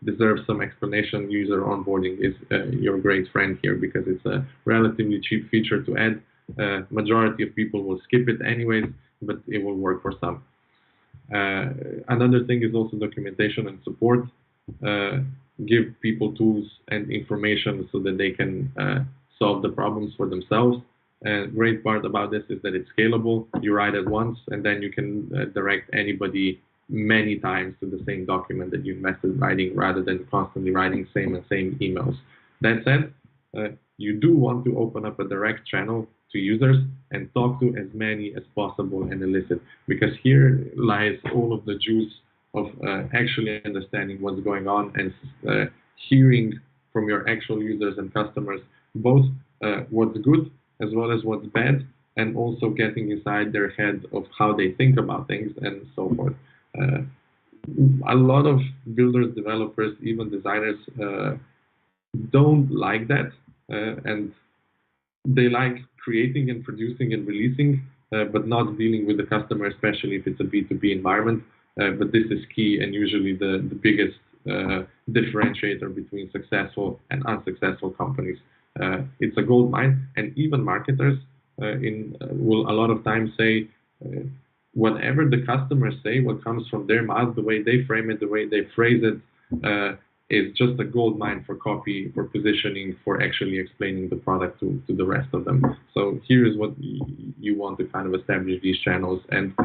Speaker 3: deserves some explanation. User onboarding is your great friend here because it's a relatively cheap feature to add. Majority of people will skip it anyways, but it will work for some. Another thing is also documentation and support. Give people tools and information so that they can solve the problems for themselves. And great part about this is that it's scalable. You write it once, and then you can direct anybody many times to the same document that you invested writing, rather than constantly writing same emails. That said, you do want to open up a direct channel to users and talk to as many as possible and elicit, because here lies all of the juice of actually understanding what's going on and hearing from your actual users and customers both what's good as well as what's bad, and also getting inside their head of how they think about things and so forth. A lot of builders, developers, even designers don't like that, and they like creating and producing and releasing, but not dealing with the customer, especially if it's a B2B environment. But this is key, and usually the biggest differentiator between successful and unsuccessful companies. It's a gold mine, and even marketers will a lot of times say whatever the customers say, what comes from their mouth, the way they frame it, the way they phrase it, is just a gold mine for copy, for positioning, for actually explaining the product to the rest of them. So here is what you want to kind of establish these channels, and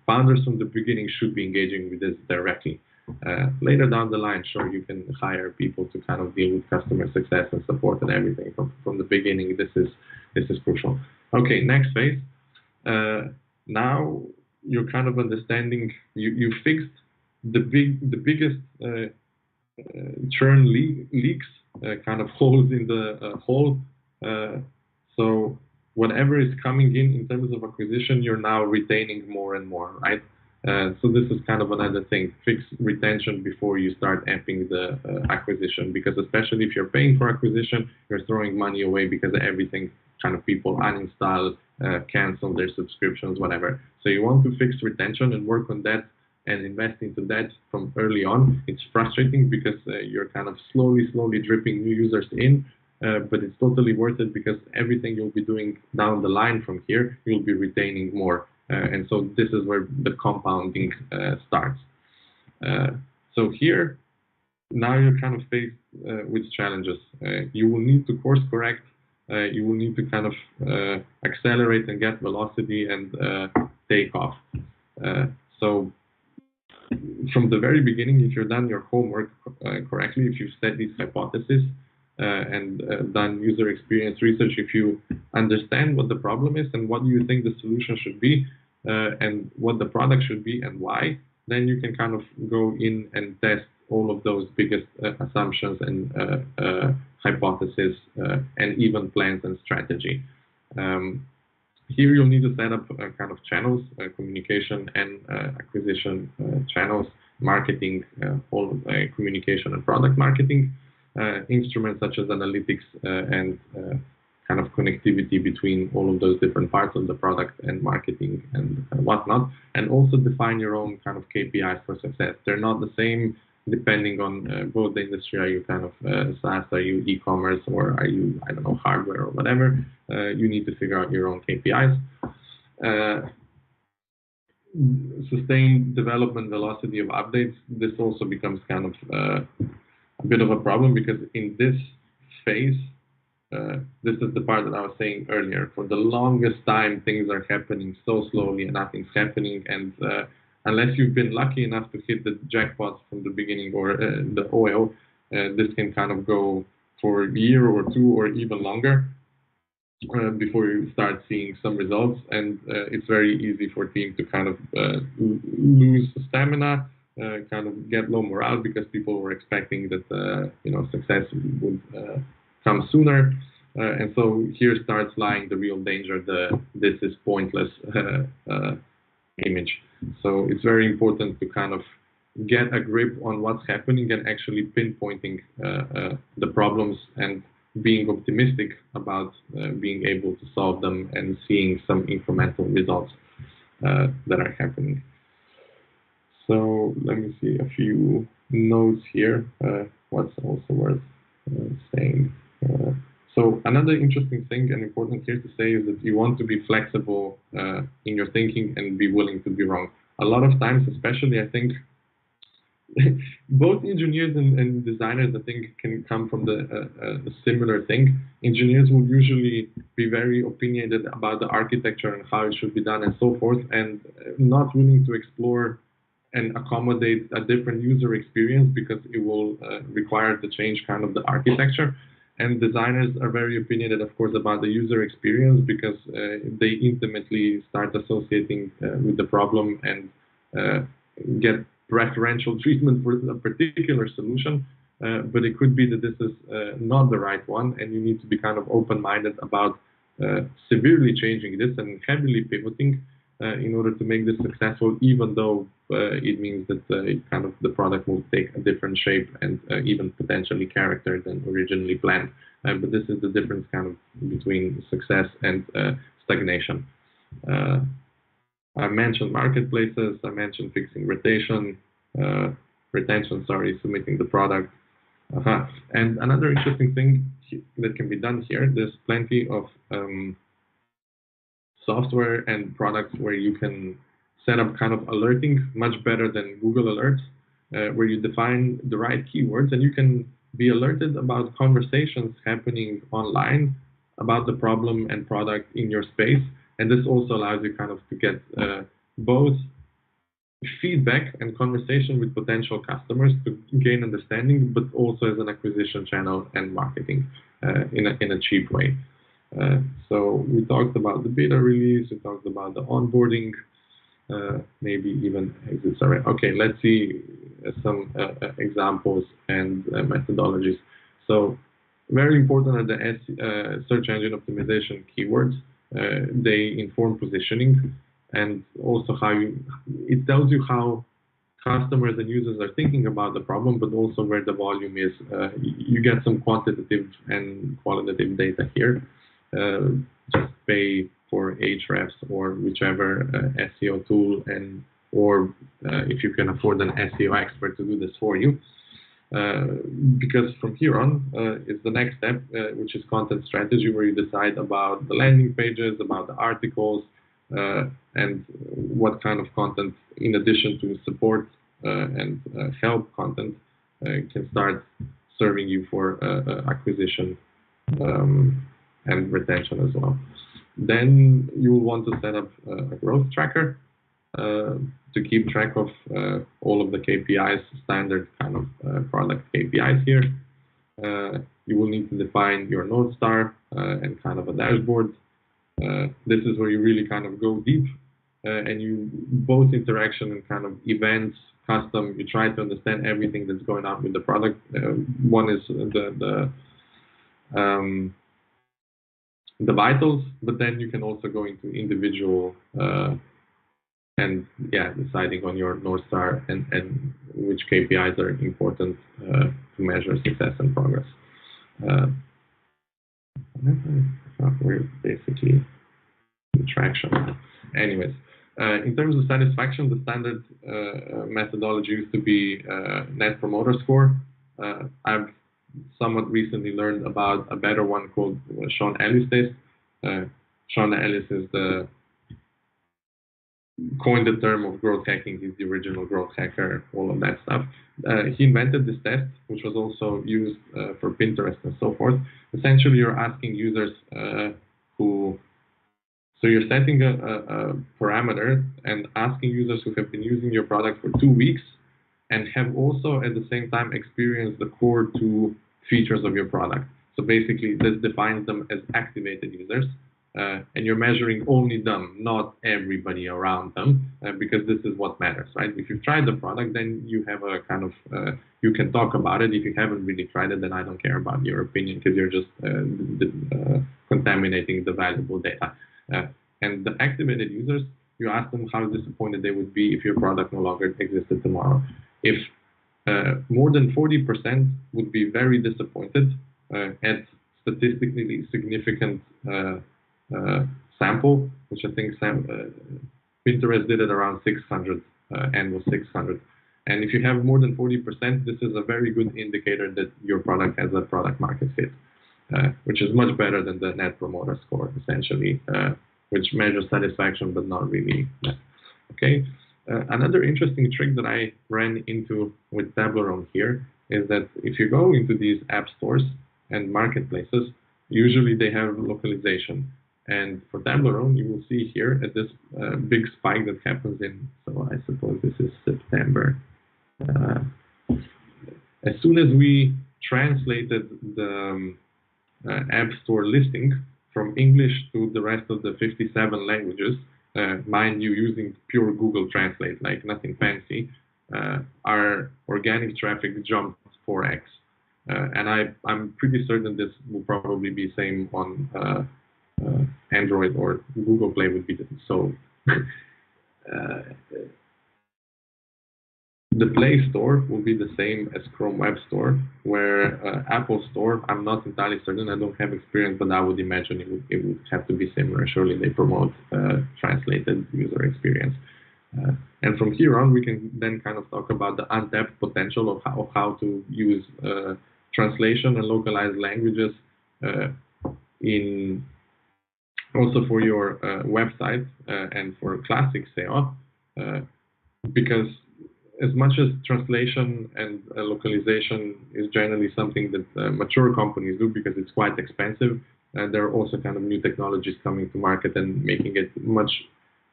Speaker 3: founders from the beginning should be engaging with this directly. Later down the line, sure, you can hire people to kind of deal with customer success and support and everything. From the beginning, this is crucial. Okay, next phase. Now you're kind of understanding, you fixed the biggest churn leaks, kind of holes in the hole. So whatever is coming in terms of acquisition, you're now retaining more and more, right? So this is kind of another thing. Fix retention before you start amping the acquisition, because especially if you're paying for acquisition, you're throwing money away because of everything. Kind of people uninstall, cancel their subscriptions, whatever. So you want to fix retention and work on that and invest into that from early on. It's frustrating because you're kind of slowly dripping new users in, but it's totally worth it, because everything you'll be doing down the line from here, you'll be retaining more. And so this is where the compounding starts. So here, now you're kind of faced with challenges. You will need to course correct. You will need to kind of accelerate and get velocity and take off. So from the very beginning, if you've done your homework correctly, if you've set these hypotheses and done user experience research, if you understand what the problem is and what you think the solution should be, and what the product should be and why, then you can kind of go in and test all of those biggest assumptions and hypotheses and even plans and strategy. Here you'll need to set up kind of channels, communication and acquisition channels, marketing, all communication and product marketing, instruments such as analytics and kind of connectivity between all of those different parts of the product and marketing and whatnot, and also define your own kind of KPIs for success. They're not the same depending on both the industry. Are you kind of SaaS, are you e-commerce, or are you, I don't know, hardware or whatever? You need to figure out your own KPIs. Sustained development velocity of updates. This also becomes kind of a bit of a problem, because in this phase, this is the part that I was saying earlier. For the longest time, things are happening so slowly and nothing's happening. And unless you've been lucky enough to hit the jackpots from the beginning, or the oil, this can kind of go for a year or two or even longer before you start seeing some results. And it's very easy for teams to kind of lose stamina, kind of get low morale, because people were expecting that success would come sooner. And so here starts lying the real danger, this is pointless image. So it's very important to kind of get a grip on what's happening and actually pinpointing the problems and being optimistic about being able to solve them and seeing some incremental results that are happening. So let me see a few notes here. What's also worth saying. So another interesting thing and important here to say is that you want to be flexible in your thinking and be willing to be wrong. A lot of times, especially, I think, both engineers and designers, I think, can come from a similar thing. Engineers will usually be very opinionated about the architecture and how it should be done and so forth, and not willing to explore and accommodate a different user experience because it will require to change kind of the architecture. And designers are very opinionated, of course, about the user experience because they intimately start associating with the problem and get preferential treatment for a particular solution. But it could be that this is not the right one, and you need to be kind of open-minded about severely changing this and heavily pivoting in order to make this successful, even though it means that kind of the product will take a different shape and even potentially character than originally planned. But this is the difference kind of between success and stagnation. I mentioned marketplaces, I mentioned fixing retention, submitting the product. And another interesting thing that can be done here, there's plenty of software and products where you can set up kind of alerting much better than Google Alerts, where you define the right keywords and you can be alerted about conversations happening online about the problem and product in your space. And this also allows you kind of to get both feedback and conversation with potential customers to gain understanding, but also as an acquisition channel and marketing in a cheap way. So we talked about the beta release, we talked about the onboarding, maybe even exit survey. Okay, let's see some examples and methodologies. So very important are the search engine optimization keywords. They inform positioning and also how it tells you how customers and users are thinking about the problem, but also where the volume is. You get some quantitative and qualitative data here. Just pay for Ahrefs or whichever SEO tool, and or if you can afford an SEO expert to do this for you. Because from here on is the next step, which is content strategy, where you decide about the landing pages, about the articles, and what kind of content, in addition to support and help content, can start serving you for acquisition and retention as well. Then you will want to set up a growth tracker to keep track of all of the KPIs, standard kind of product KPIs here. You will need to define your North Star and kind of a dashboard. This is where you really kind of go deep and you both interaction and kind of events, custom, you try to understand everything that's going on with the product. One is the vitals, but then you can also go into individual and deciding on your North Star and which KPIs are important to measure success and progress. We're basically traction. Anyways, in terms of satisfaction, the standard methodology used to be Net Promoter Score. I've somewhat recently learned about a better one called Sean Ellis test. Sean Ellis is coined the term of growth hacking. He's the original growth hacker, all of that stuff. He invented this test, which was also used for Pinterest and so forth. Essentially, you're asking users so you're setting a parameter and asking users who have been using your product for 2 weeks and have also at the same time experienced the core 2 features of your product. So basically, this defines them as activated users. And you're measuring only them, not everybody around them, because this is what matters, right? If you've tried the product, then you have a kind of, you can talk about it. If you haven't really tried it, then I don't care about your opinion because you're just contaminating the valuable data. And the activated users, you ask them how disappointed they would be if your product no longer existed tomorrow. If more than 40% would be very disappointed at statistically significant sample, which I think Pinterest did it around 600 and was 600. And if you have more than 40%, this is a very good indicator that your product has a product market fit. which is much better than the Net Promoter Score, essentially, which measures satisfaction but not really. Okay. Another interesting trick that I ran into with Tableron here is that if you go into these app stores and marketplaces, usually they have localization. And for Tableron, you will see here at this big spike that happens in, so I suppose this is September. As soon as we translated the App Store listing from English to the rest of the 57 languages, mind you, using pure Google Translate, like nothing fancy, our organic traffic jumped 4x. And I'm pretty certain this will probably be same on Android, or Google Play would be so. The Play Store will be the same as Chrome Web Store, where Apple Store, I'm not entirely certain, I don't have experience, but I would imagine it would have to be similar. Surely they promote translated user experience. And from here on, we can then kind of talk about the untapped potential of how to use translation and localized languages in also for your website and for classic SEO, because as much as translation and localization is generally something that mature companies do because it's quite expensive, there are also kind of new technologies coming to market and making it much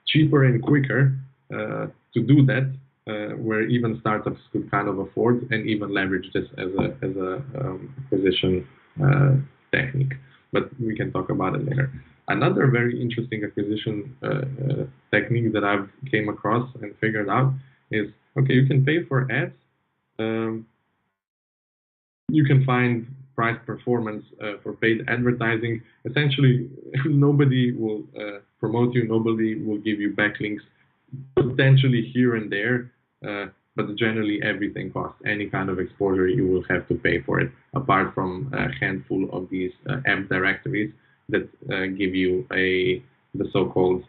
Speaker 3: cheaper and quicker to do that, where even startups could kind of afford and even leverage this as a acquisition technique. But we can talk about it later. Another very interesting acquisition technique that I've came across and figured out is, okay, you can pay for ads. You can find price performance for paid advertising. Essentially, nobody will promote you, nobody will give you backlinks, potentially here and there, but generally everything costs. Any kind of exposure, you will have to pay for it, apart from a handful of these app directories that give you the so-called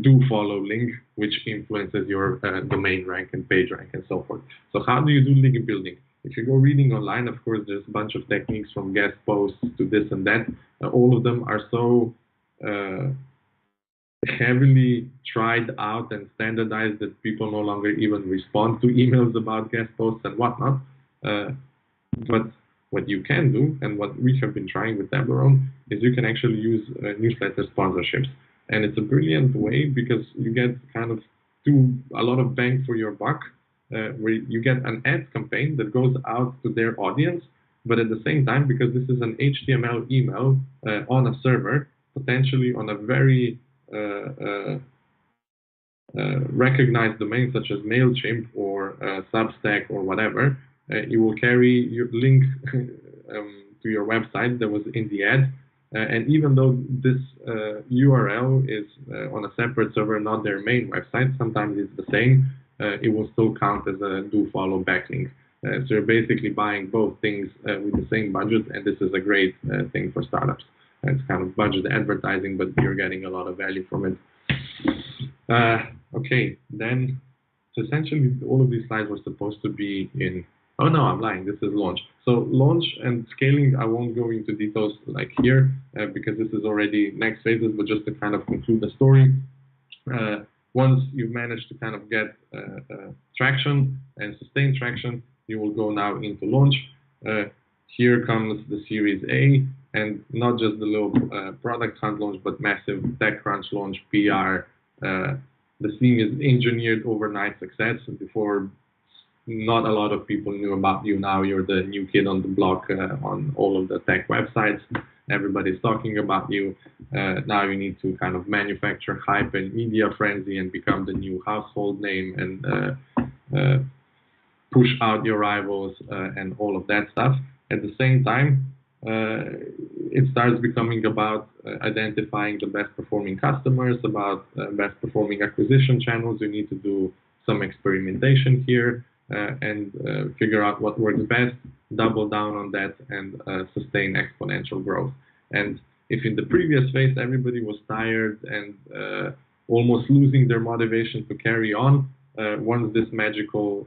Speaker 3: do follow link, which influences your domain rank and page rank and so forth. So how do you do link building? If you go reading online, of course, there's a bunch of techniques from guest posts to this and that. All of them are so heavily tried out and standardized that people no longer even respond to emails about guest posts and whatnot. But what you can do, and what we have been trying with Tableron, is you can actually use newsletter sponsorships. And it's a brilliant way because you get kind of a lot of bang for your buck, where you get an ad campaign that goes out to their audience, but at the same time, because this is an HTML email on a server, potentially on a very recognized domain such as MailChimp or Substack or whatever, it will carry your link to your website that was in the ad. And even though this URL is on a separate server, not their main website, sometimes it's the same, it will still count as a do follow backlink. So you're basically buying both things with the same budget, and this is a great thing for startups. It's kind of budget advertising, but you're getting a lot of value from it. Okay, then, so essentially all of these slides were supposed to be in, oh no, I'm lying, this is launch. So launch and scaling, I won't go into details like here, because this is already next phases, but just to kind of conclude the story. Once you've managed to kind of get traction and sustain traction, you will go now into launch. Here comes the Series A, and not just the little product hunt launch, but massive TechCrunch launch, PR. The thing is engineered overnight success. Before, not a lot of people knew about you. Now you're the new kid on the block on all of the tech websites. Everybody's talking about you. Now you need to kind of manufacture hype and media frenzy and become the new household name and push out your rivals and all of that stuff. At the same time, it starts becoming about identifying the best performing customers, about best performing acquisition channels. You need to do some experimentation here and figure out what works best, double down on that, and sustain exponential growth. And if in the previous phase everybody was tired and almost losing their motivation to carry on, once this magical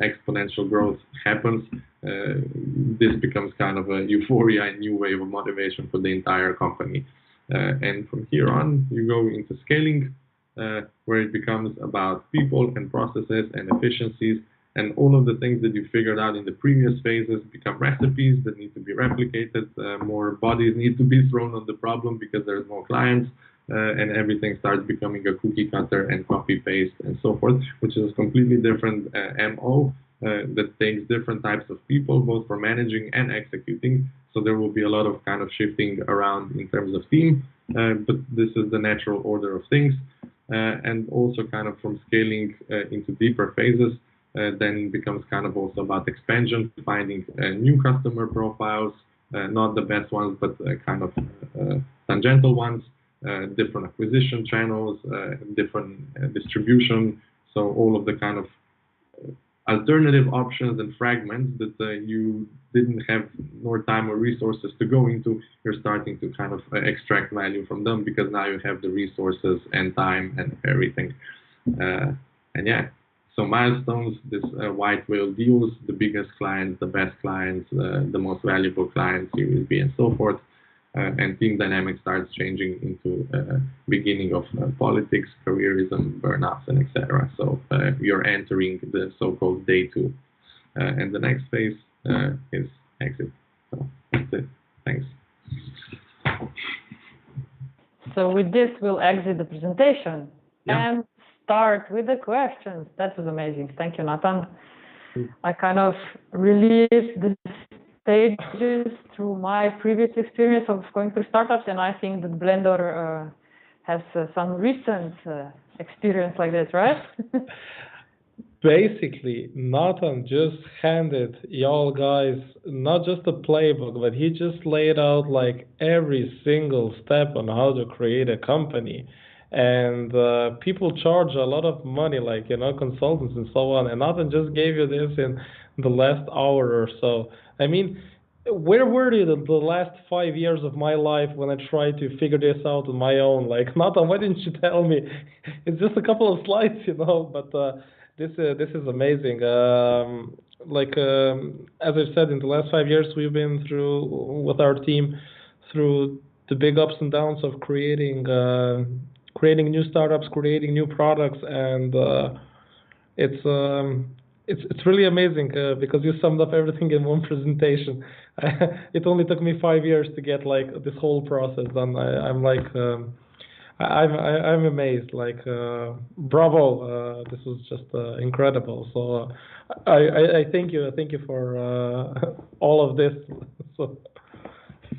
Speaker 3: exponential growth happens, this becomes kind of a euphoria and new wave of motivation for the entire company. And from here on, you go into scaling, where it becomes about people and processes and efficiencies, and all of the things that you figured out in the previous phases become recipes that need to be replicated. More bodies need to be thrown on the problem because there's more clients, and everything starts becoming a cookie cutter and copy paste and so forth, which is a completely different MO that takes different types of people, both for managing and executing. So there will be a lot of kind of shifting around in terms of team, but this is the natural order of things. And also kind of from scaling into deeper phases, then becomes kind of also about expansion, finding new customer profiles, not the best ones, but kind of tangential ones, different acquisition channels, different distribution. So all of the kind of alternative options and fragments that you didn't have nor time or resources to go into, you're starting to kind of extract value from them because now you have the resources and time and everything. And yeah, so milestones, this white whale deals, the biggest clients, the best clients, the most valuable clients, Series B and so forth. And team dynamics starts changing into beginning of politics, careerism, burnouts, and etc. So you're entering the so-called day 2. And the next phase is exit. So that's it. Thanks.
Speaker 2: So with this, we'll exit the presentation and start with the questions. That was amazing. Thank you, Natan. I kind of released the stages through my previous experience of going through startups, and I think that Blender has some recent experience like this, right?
Speaker 1: Basically, Natan just handed y'all guys not just a playbook, but he just laid out like every single step on how to create a company. And people charge a lot of money, like, you know, consultants and so on. And Natan just gave you this in the last hour or so. I mean, where were you the last 5 years of my life when I tried to figure this out on my own? Like, Natan, why didn't you tell me? It's just a couple of slides, you know, but this is amazing. As I said, in the last 5 years, we've been through, with our team, through the big ups and downs of creating new startups, creating new products, and it's really amazing because you summed up everything in one presentation. It only took me 5 years to get like this whole process done. I'm amazed. Like, bravo! This was just incredible. So I thank you. I thank you for all of this. So.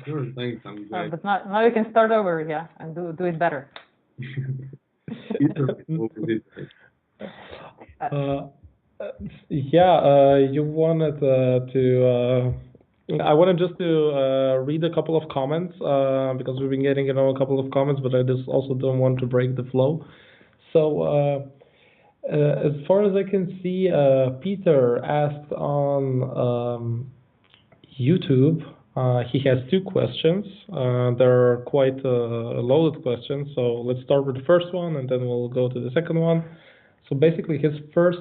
Speaker 3: Sure, thanks. I'm glad.
Speaker 2: But now you can start over, and do it better.
Speaker 1: You wanted to. I wanted just to read a couple of comments because we've been getting, a couple of comments, but I just also don't want to break the flow. So as far as I can see, Peter asked on YouTube. He has 2 questions. They're quite loaded questions. So let's start with the first one, and then we'll go to the second one. So basically, his first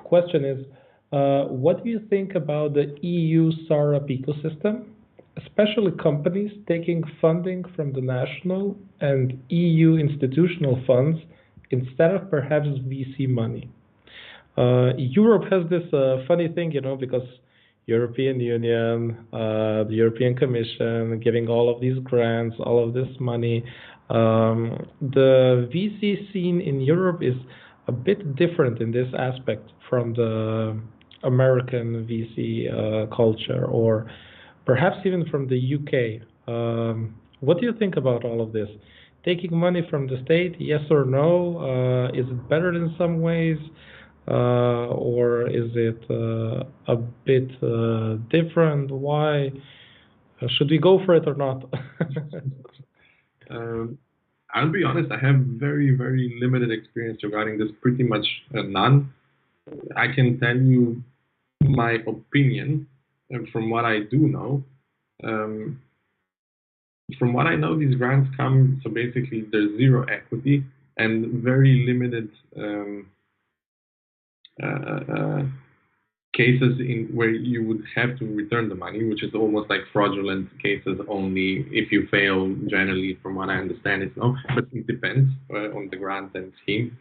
Speaker 1: question is, what do you think about the EU startup ecosystem, especially companies taking funding from the national and EU institutional funds instead of perhaps VC money? Europe has this funny thing, because European Union, the European Commission giving all of these grants, all of this money. The VC scene in Europe is a bit different in this aspect from the American VC culture, or perhaps even from the UK. What do you think about all of this? Taking money from the state, yes or no? Is it better in some ways? Or is it a bit different? Why? Should we go for it or not?
Speaker 3: I'll be honest, I have very, very limited experience regarding this, pretty much none. I can tell you my opinion from what I do know. From what I know, these grants come, so basically there's zero equity and very limited cases in where you would have to return the money, which is almost like fraudulent cases only if you fail. Generally, from what I understand, it's no, but it depends on the grant and scheme.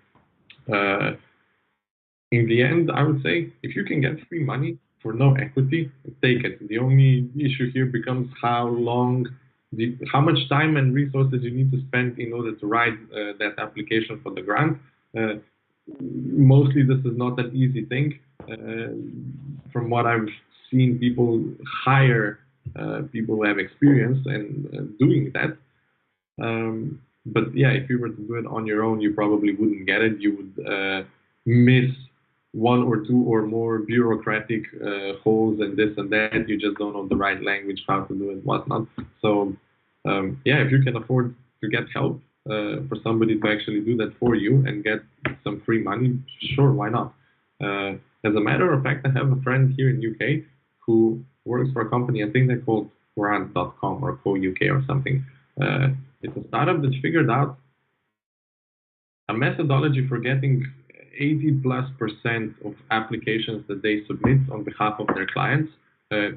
Speaker 3: In the end, I would say if you can get free money for no equity, take it. The only issue here becomes how much time and resources you need to spend in order to write that application for the grant. Mostly, this is not an easy thing. From what I've seen, people hire people who have experience and doing that. But yeah, if you were to do it on your own, you probably wouldn't get it. You would miss one or two or more bureaucratic holes and this and that. You just don't know the right language, how to do it, whatnot. So yeah, if you can afford to get help for somebody to actually do that for you and get some free money, sure, why not? As a matter of fact, I have a friend here in UK who works for a company, I think they're called grant.com or co.uk or something. It's a startup that figured out a methodology for getting 80+% of applications that they submit on behalf of their clients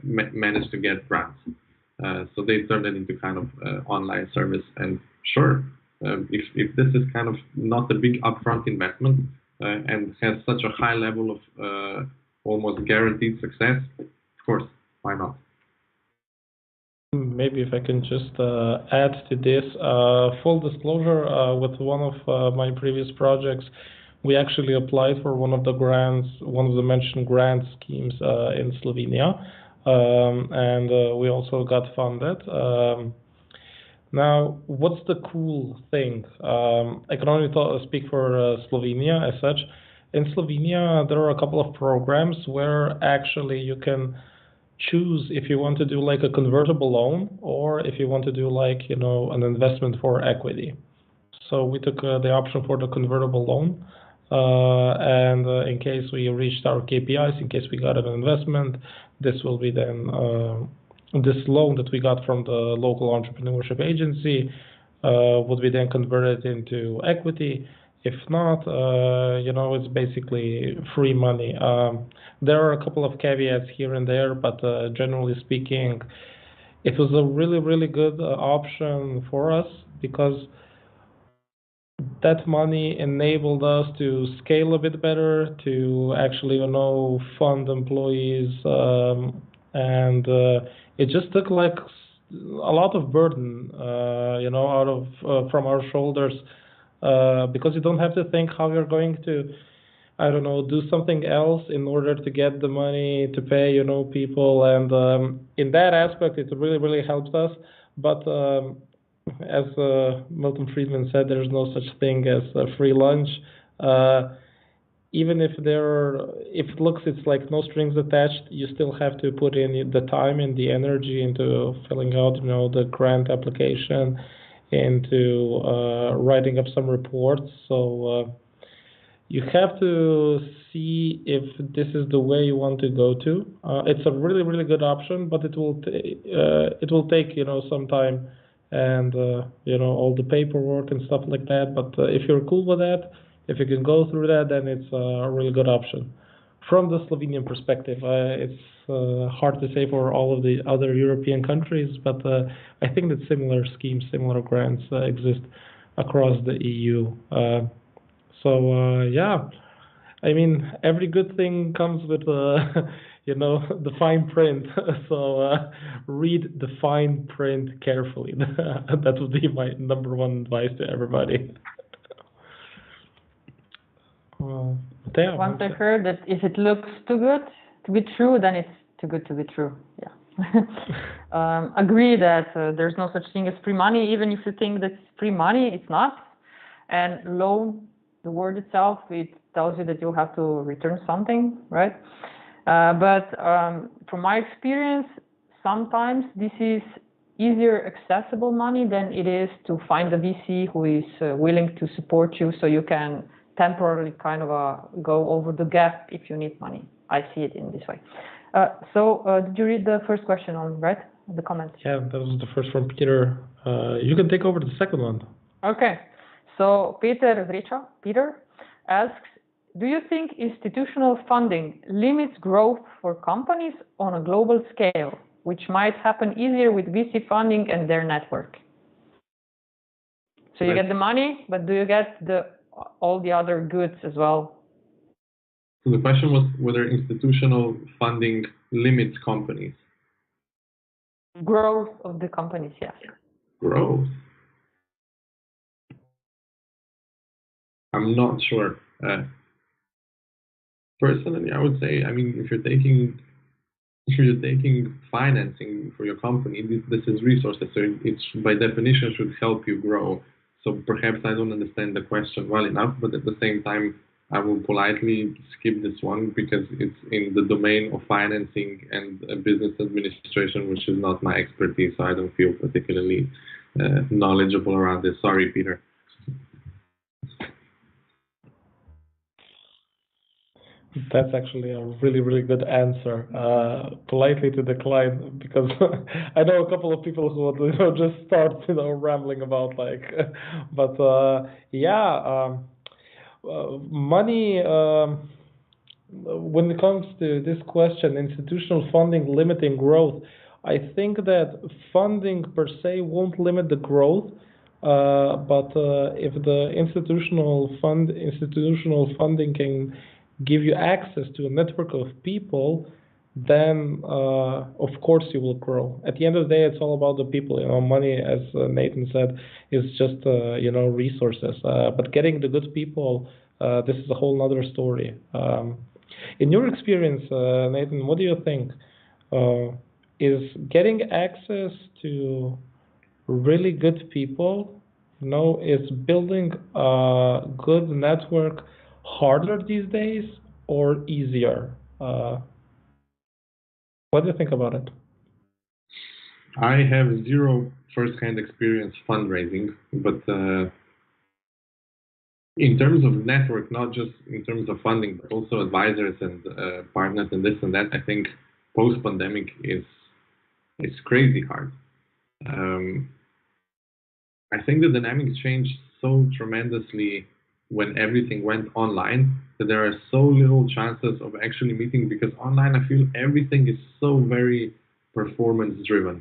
Speaker 3: manage to get grants. So they turned it into kind of online service. And sure, if this is kind of not a big upfront investment and has such a high level of almost guaranteed success, of course, why not?
Speaker 1: Maybe if I can just add to this, full disclosure, with one of my previous projects, we actually applied for one of the grants, one of the mentioned grant schemes in Slovenia, and we also got funded. Now, what's the cool thing? I can only speak for Slovenia as such. In Slovenia, there are a couple of programs where actually you can choose if you want to do like a convertible loan or if you want to do like, you know, an investment for equity. So we took the option for the convertible loan. And in case we reached our KPIs, in case we got an investment, this will be then this loan that we got from the local entrepreneurship agency would be then converted into equity. If not, you know, it's basically free money. There are a couple of caveats here and there, but generally speaking, it was a really, really good option for us because that money enabled us to scale a bit better, to actually, you know, fund employees, and it just took like a lot of burden, you know, out of from our shoulders, because you don't have to think how you're going to, I don't know, do something else in order to get the money to pay, you know, people, and in that aspect, it really, really helps us. But as Milton Friedman said, there's no such thing as a free lunch. Even if it looks, it's like no strings attached, you still have to put in the time and the energy into filling out, you know, the grant application, into writing up some reports. So you have to see if this is the way you want to go to. It's a really, really good option, but it will take, you know, some time and you know, all the paperwork and stuff like that. But if you're cool with that, if you can go through that, then it's a really good option. From the Slovenian perspective, it's hard to say for all of the other European countries, but I think that similar schemes, similar grants exist across the EU. So yeah, I mean, every good thing comes with you know, the fine print. So read the fine print carefully. That would be my #1 advice to everybody.
Speaker 2: Once I heard that if it looks too good to be true, then it's too good to be true. Yeah. Agree that there's no such thing as free money. Even if you think that's free money, it's not. And loan, the word itself, it tells you that you'll have to return something, right? But from my experience, sometimes this is easier accessible money than it is to find a VC who is willing to support you, so you can temporarily kind of go over the gap if you need money. I see it in this way. So did you read the first question on, right? The comments?
Speaker 1: Yeah, that was the first from Peter. You can take over the second one.
Speaker 2: Okay. So Peter asks, do you think institutional funding limits growth for companies on a global scale, which might happen easier with VC funding and their network? So you get the money, but do you get all the other goods as well?
Speaker 3: So the question was whether institutional funding limits companies.
Speaker 2: Growth of the companies, yes.
Speaker 3: Growth. I'm not sure. Personally, I would say, I mean, if you're taking financing for your company, this is resources, so it's by definition should help you grow. So perhaps I don't understand the question well enough, but at the same time, I will politely skip this one because it's in the domain of financing and business administration, which is not my expertise, so I don't feel particularly knowledgeable around this. Sorry, Peter.
Speaker 1: That's actually a really, really good answer. Politely to decline, because I know a couple of people who would, just start, rambling about but yeah, money. When it comes to this question, institutional funding limiting growth, I think that funding per se won't limit the growth. But if the institutional funding can give you access to a network of people, then of course you will grow. At the end of the day, it's all about the people. Money, as Natan said, is just resources. But getting the good people, this is a whole other story. In your experience, Natan, what do you think? Is getting access to really good people, is building a good network harder these days or easier? What do you think about it?
Speaker 3: I have zero first-hand experience fundraising, but in terms of network, not just in terms of funding, but also advisors and partners and this and that, I think post-pandemic is crazy hard. I think the dynamics changed so tremendously when everything went online that there are so little chances of actually meeting, because online I feel everything is so very performance driven.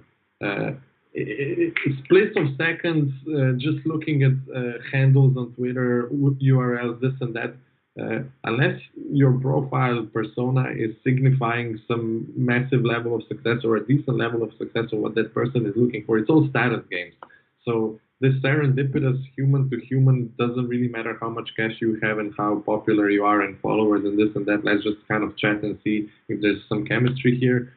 Speaker 3: Splits of seconds, just looking at handles on Twitter, URLs, this and that, unless your profile persona is signifying some massive level of success or a decent level of success or what that person is looking for, it's all status games. So this serendipitous human to human doesn't really matter how much cash you have and how popular you are and followers and this and that. Let's just kind of chat and see if there's some chemistry here.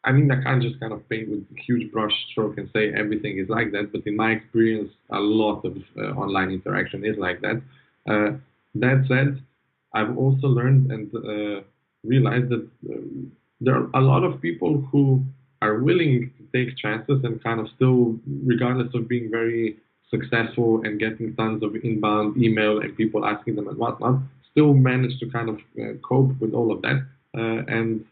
Speaker 3: I mean, I can't just kind of paint with a huge brush stroke and say everything is like that, but in my experience, a lot of online interaction is like that. That said, I've also learned and realized that there are a lot of people who are willing to take chances and kind of still, regardless of being very successful and getting tons of inbound email and people asking them and whatnot, still manage to kind of cope with all of that. And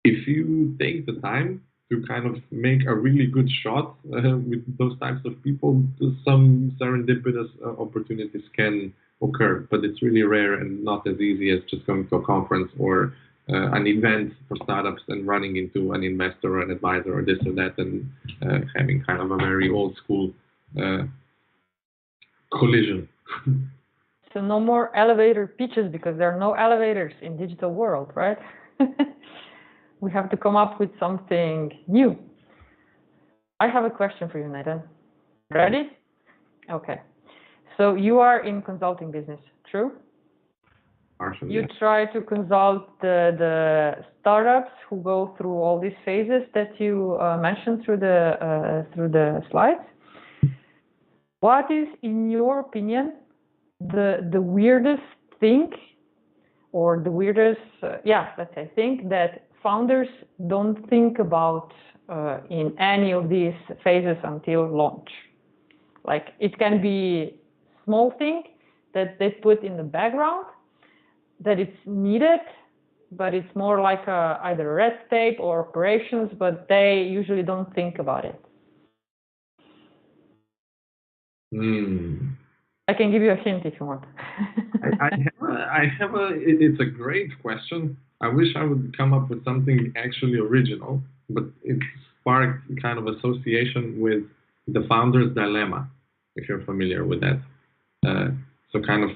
Speaker 3: if you take the time to kind of make a really good shot with those types of people, some serendipitous opportunities can occur, but it's really rare and not as easy as just going to a conference or an event for startups and running into an investor or an advisor or this or that and having kind of a very old school collision.
Speaker 2: So no more elevator pitches, because there are no elevators in digital world, right? We have to come up with something new. I have a question for you, Natan. Ready? Okay. So you are in consulting business, true?
Speaker 3: Partially,
Speaker 2: you
Speaker 3: yes.
Speaker 2: Try to consult the startups who go through all these phases that you mentioned through the slides. What is, in your opinion, the weirdest thing, or the weirdest, let's say, thing that founders don't think about in any of these phases until launch? Like, it can be small thing that they put in the background, that it's needed, but it's more like either red tape or operations, but they usually don't think about it. I can give you a hint if you want.
Speaker 3: It's a great question. I wish I would come up with something actually original, but it sparked kind of association with the founder's dilemma, if you're familiar with that. So kind of,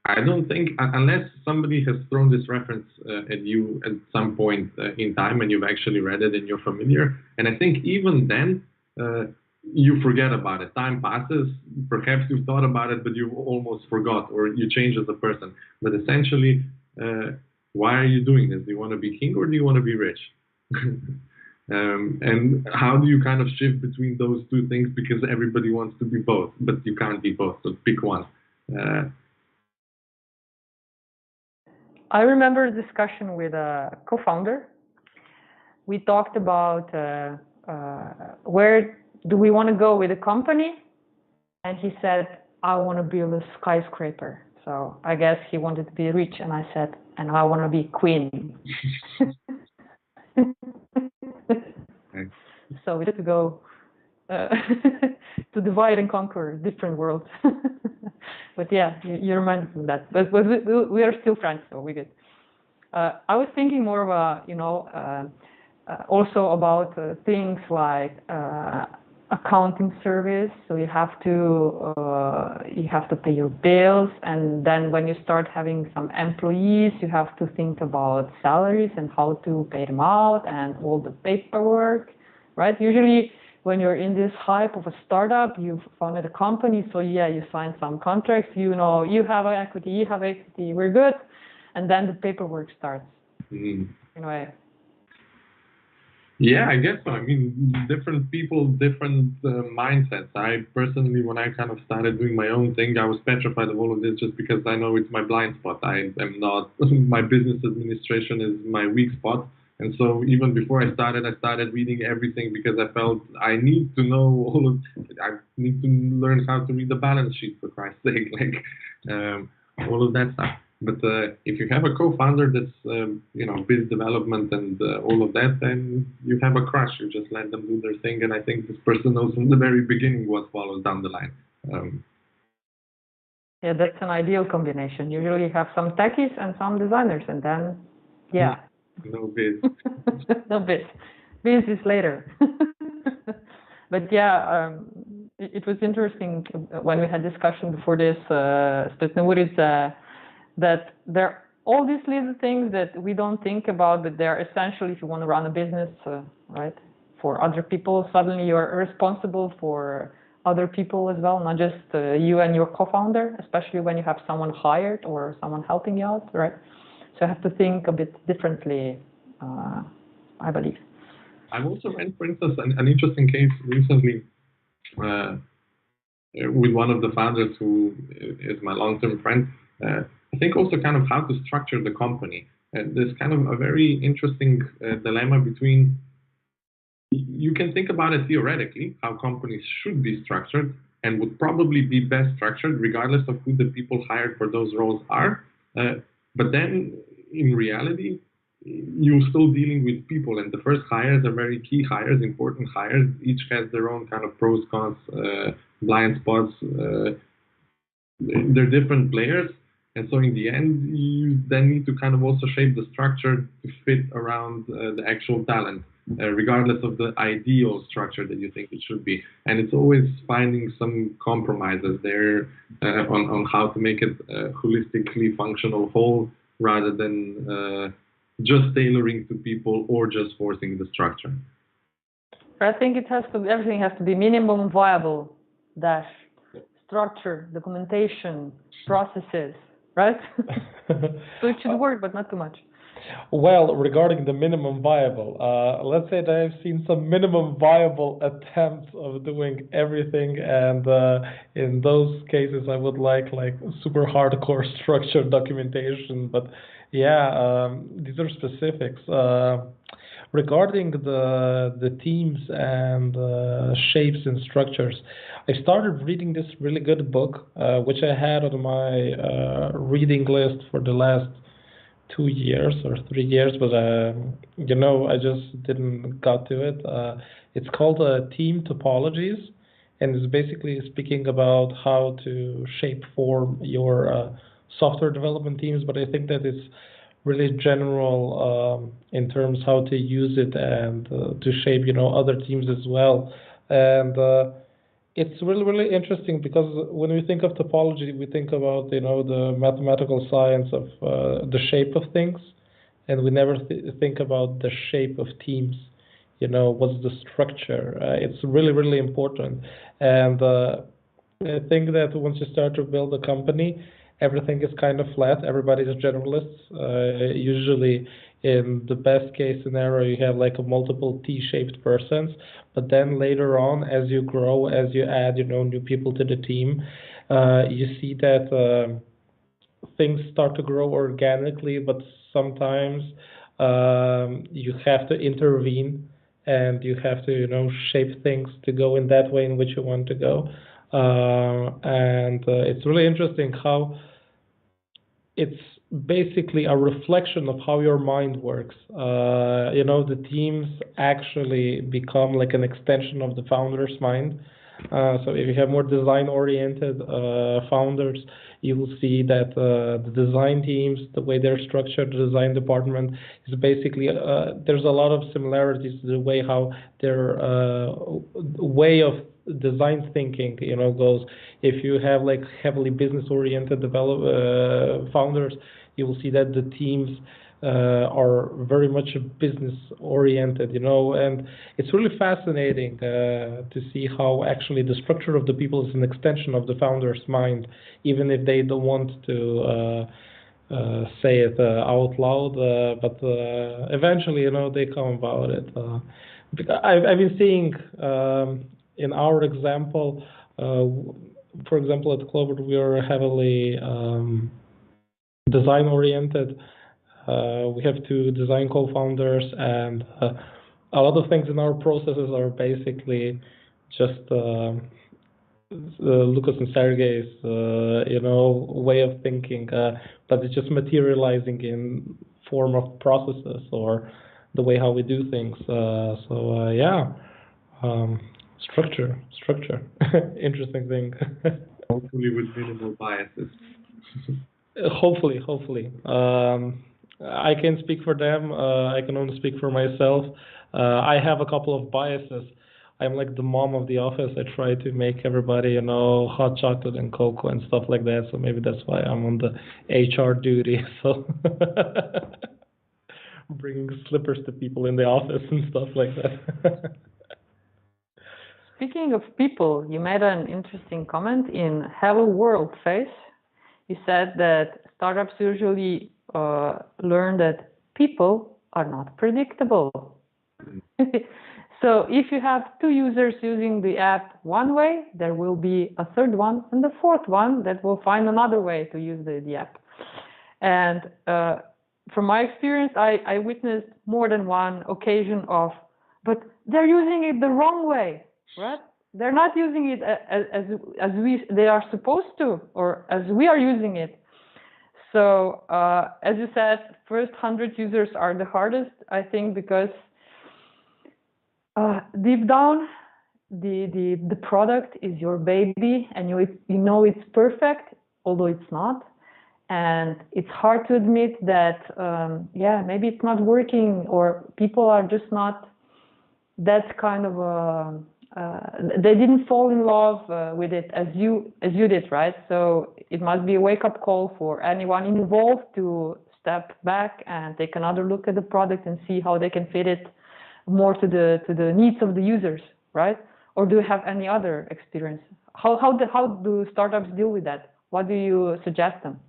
Speaker 3: I don't think, unless somebody has thrown this reference at you at some point in time and you've actually read it and you're familiar, and I think even then, you forget about it. Time passes, perhaps you've thought about it, but you almost forgot, or you change as a person. But essentially, why are you doing this? Do you want to be king or do you want to be rich? And how do you kind of shift between those two things? Because everybody wants to be both, but you can't be both, so pick one.
Speaker 2: I remember a discussion with a co-founder. We talked about where do we want to go with the company, and he said, I want to build a skyscraper. So I guess he wanted to be rich, and I said, and I want to be queen. So we had to go to divide and conquer different worlds. But yeah, you reminded me of that. But we are still friends, so we're good. I was thinking more of a, also about things like accounting service. So you have to pay your bills, and then when you start having some employees, you have to think about salaries and how to pay them out and all the paperwork, right? Usually when you're in this hype of a startup, you've founded a company, so yeah, you sign some contracts, you know, you have equity, we're good, and then the paperwork starts. In a way.
Speaker 3: Yeah, I guess so. I mean, different people, different mindsets. I personally, when I kind of started doing my own thing, I was petrified of all of this just because I know it's my blind spot. I am not, my business administration is my weak spot. And so even before I started reading everything because I felt I need to know I need to learn how to read the balance sheet, for Christ's sake, like all of that stuff. But if you have a co-founder that's, you know, biz development and all of that, then you have a crush. You just let them do their thing. And I think this person knows from the very beginning what follows down the line.
Speaker 2: Yeah, that's an ideal combination. Usually you have some techies and some designers, and then, yeah.
Speaker 3: No biz.
Speaker 2: No biz. Biz is later. But yeah, it was interesting when we had discussion before this, Spletne urice, that there are all these little things that we don't think about, but they're essential if you want to run a business, right? For other people, suddenly you're responsible for other people as well, not just you and your co-founder, especially when you have someone hired or someone helping you out, right? So you have to think a bit differently, I believe.
Speaker 3: I've also read, for instance, an interesting case recently with one of the founders who is my long-term friend. I think also kind of how to structure the company. There's kind of a very interesting dilemma between, you can think about it theoretically, how companies should be structured and would probably be best structured regardless of who the people hired for those roles are. But then in reality, you're still dealing with people, and the first hires are very key hires, important hires. Each has their own kind of pros, cons, blind spots. They're different players. And so in the end, you then need to kind of also shape the structure to fit around the actual talent, regardless of the ideal structure that you think it should be. And it's always finding some compromises there on how to make it a holistically functional whole, rather than just tailoring to people or just forcing the structure.
Speaker 2: I think it has to, everything has to be minimum viable dash structure, documentation, processes. Right? So it should work, but not too much.
Speaker 1: Well, regarding the minimum viable, let's say that I've seen some minimum viable attempts of doing everything, and in those cases I would like super hardcore structured documentation. But yeah, these are specifics. Regarding the teams and shapes and structures, I started reading this really good book, which I had on my reading list for the last 2 years or 3 years, but you know, I just didn't got to it. It's called Team Topologies, and it's basically speaking about how to shape form your software development teams, but I think that it's really general in terms how to use it and to shape, other teams as well. And it's really interesting because when we think of topology, we think about, the mathematical science of the shape of things, and we never think about the shape of teams. What's the structure? It's really important. And I think that once you start to build a company, everything is kind of flat. Everybody's generalists. Usually, in the best case scenario, you have like a multiple T-shaped persons. But then later on, as you grow, as you add, new people to the team, you see that things start to grow organically. But sometimes you have to intervene, and you have to, shape things to go in that way in which you want to go. And it's really interesting how it's basically a reflection of how your mind works. The teams actually become like an extension of the founder's mind. So if you have more design-oriented founders, you will see that the design teams, the way they're structured, the design department is basically, there's a lot of similarities to the way how their way of design thinking, goes. If you have like heavily business-oriented founders, you will see that the teams are very much business-oriented, and it's really fascinating to see how actually the structure of the people is an extension of the founder's mind, even if they don't want to say it out loud, but eventually, they come about it. I've been seeing in our example, for example, at Clover, we are heavily design-oriented. We have 2 design co-founders, and a lot of things in our processes are basically just Lucas and Sergey's, way of thinking, but it's just materializing in form of processes or the way how we do things. Structure, interesting thing.
Speaker 3: Hopefully with minimal biases.
Speaker 1: Hopefully. I can speak for them. I can only speak for myself. I have a couple of biases. I'm like the mom of the office. I try to make everybody, hot chocolate and cocoa and stuff like that. So maybe that's why I'm on the HR duty. So bringing slippers to people in the office and stuff like that.
Speaker 2: Speaking of people, you made an interesting comment in Hello World phase. You said that startups usually learn that people are not predictable. So if you have 2 users using the app one way, there will be a 3rd one and the 4th one that will find another way to use the app. And from my experience, I witnessed more than one occasion of, but they're using it the wrong way, right? They're not using it as they are supposed to, or as we are using it. So as you said, first 100 users are the hardest, I think, because deep down, the product is your baby, and you know it's perfect, although it's not. And it's hard to admit that, maybe it's not working, or people are just not that kind of they didn't fall in love with it as you did, right? So it must be a wake-up call for anyone involved to step back and take another look at the product and see how they can fit it more to the needs of the users, right? Or do you have any other experience? How do startups deal with that? What do you suggest them?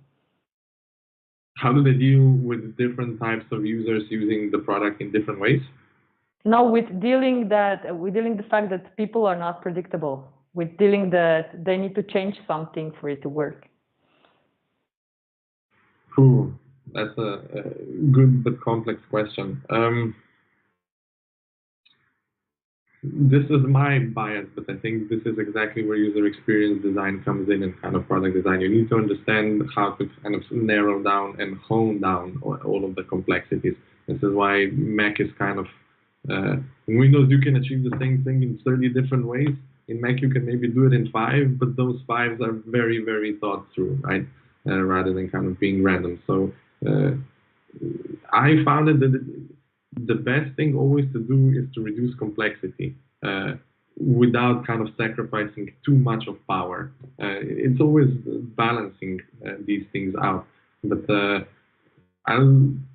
Speaker 3: How do they deal with different types of users using the product in different ways?
Speaker 2: No, with dealing the fact that people are not predictable, with dealing that they need to change something for it to work.
Speaker 3: That's a good but complex question. This is my bias, but I think this is exactly where user experience design comes in and kind of product design. You need to understand how to kind of narrow down and hone down all of the complexities. This is why Mac is kind of, in Windows you can achieve the same thing in 30 different ways. In Mac, you can maybe do it in 5, but those 5s are very, very thought through, right? Rather than kind of being random. So I found it that the best thing always to do is to reduce complexity without kind of sacrificing too much of power. It's always balancing these things out. But I'm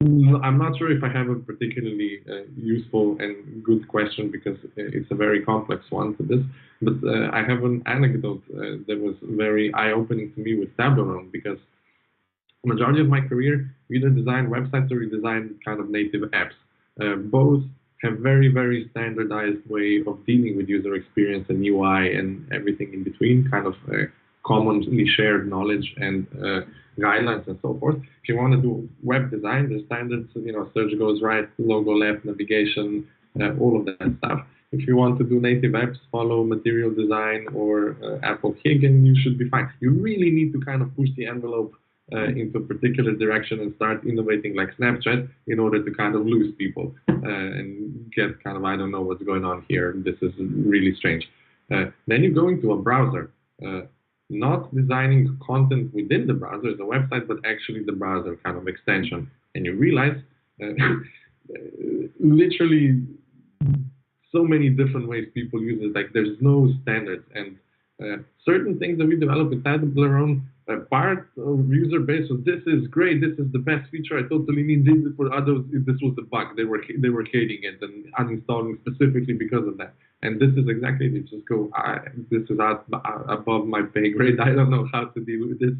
Speaker 3: not sure if I have a particularly useful and good question, because it's a very complex one to this. But I have an anecdote that was very eye-opening to me with Tableau, because the majority of my career, we either design websites or we design kind of native apps. Both have very, very standardized way of dealing with user experience and UI and everything in between, kind of commonly shared knowledge and guidelines and so forth. If you want to do web design, the standards, search goes right, logo left, navigation, all of that stuff. If you want to do native apps, follow material design or Apple Hagen, you should be fine. You really need to kind of push the envelope into a particular direction and start innovating like Snapchat in order to kind of lose people and get kind of, I don't know what's going on here, this is really strange. Then you go into a browser, not designing content within the browser, the website, but actually the browser kind of extension. And you realize literally so many different ways people use it, like there's no standards. And certain things that we develop in Tableau, part of user base was, this is great, this is the best feature, I totally need this. For others, this was the bug, they were hating it and uninstalling specifically because of that. And this is exactly it. Just go, this is above my pay grade, I don't know how to deal with this.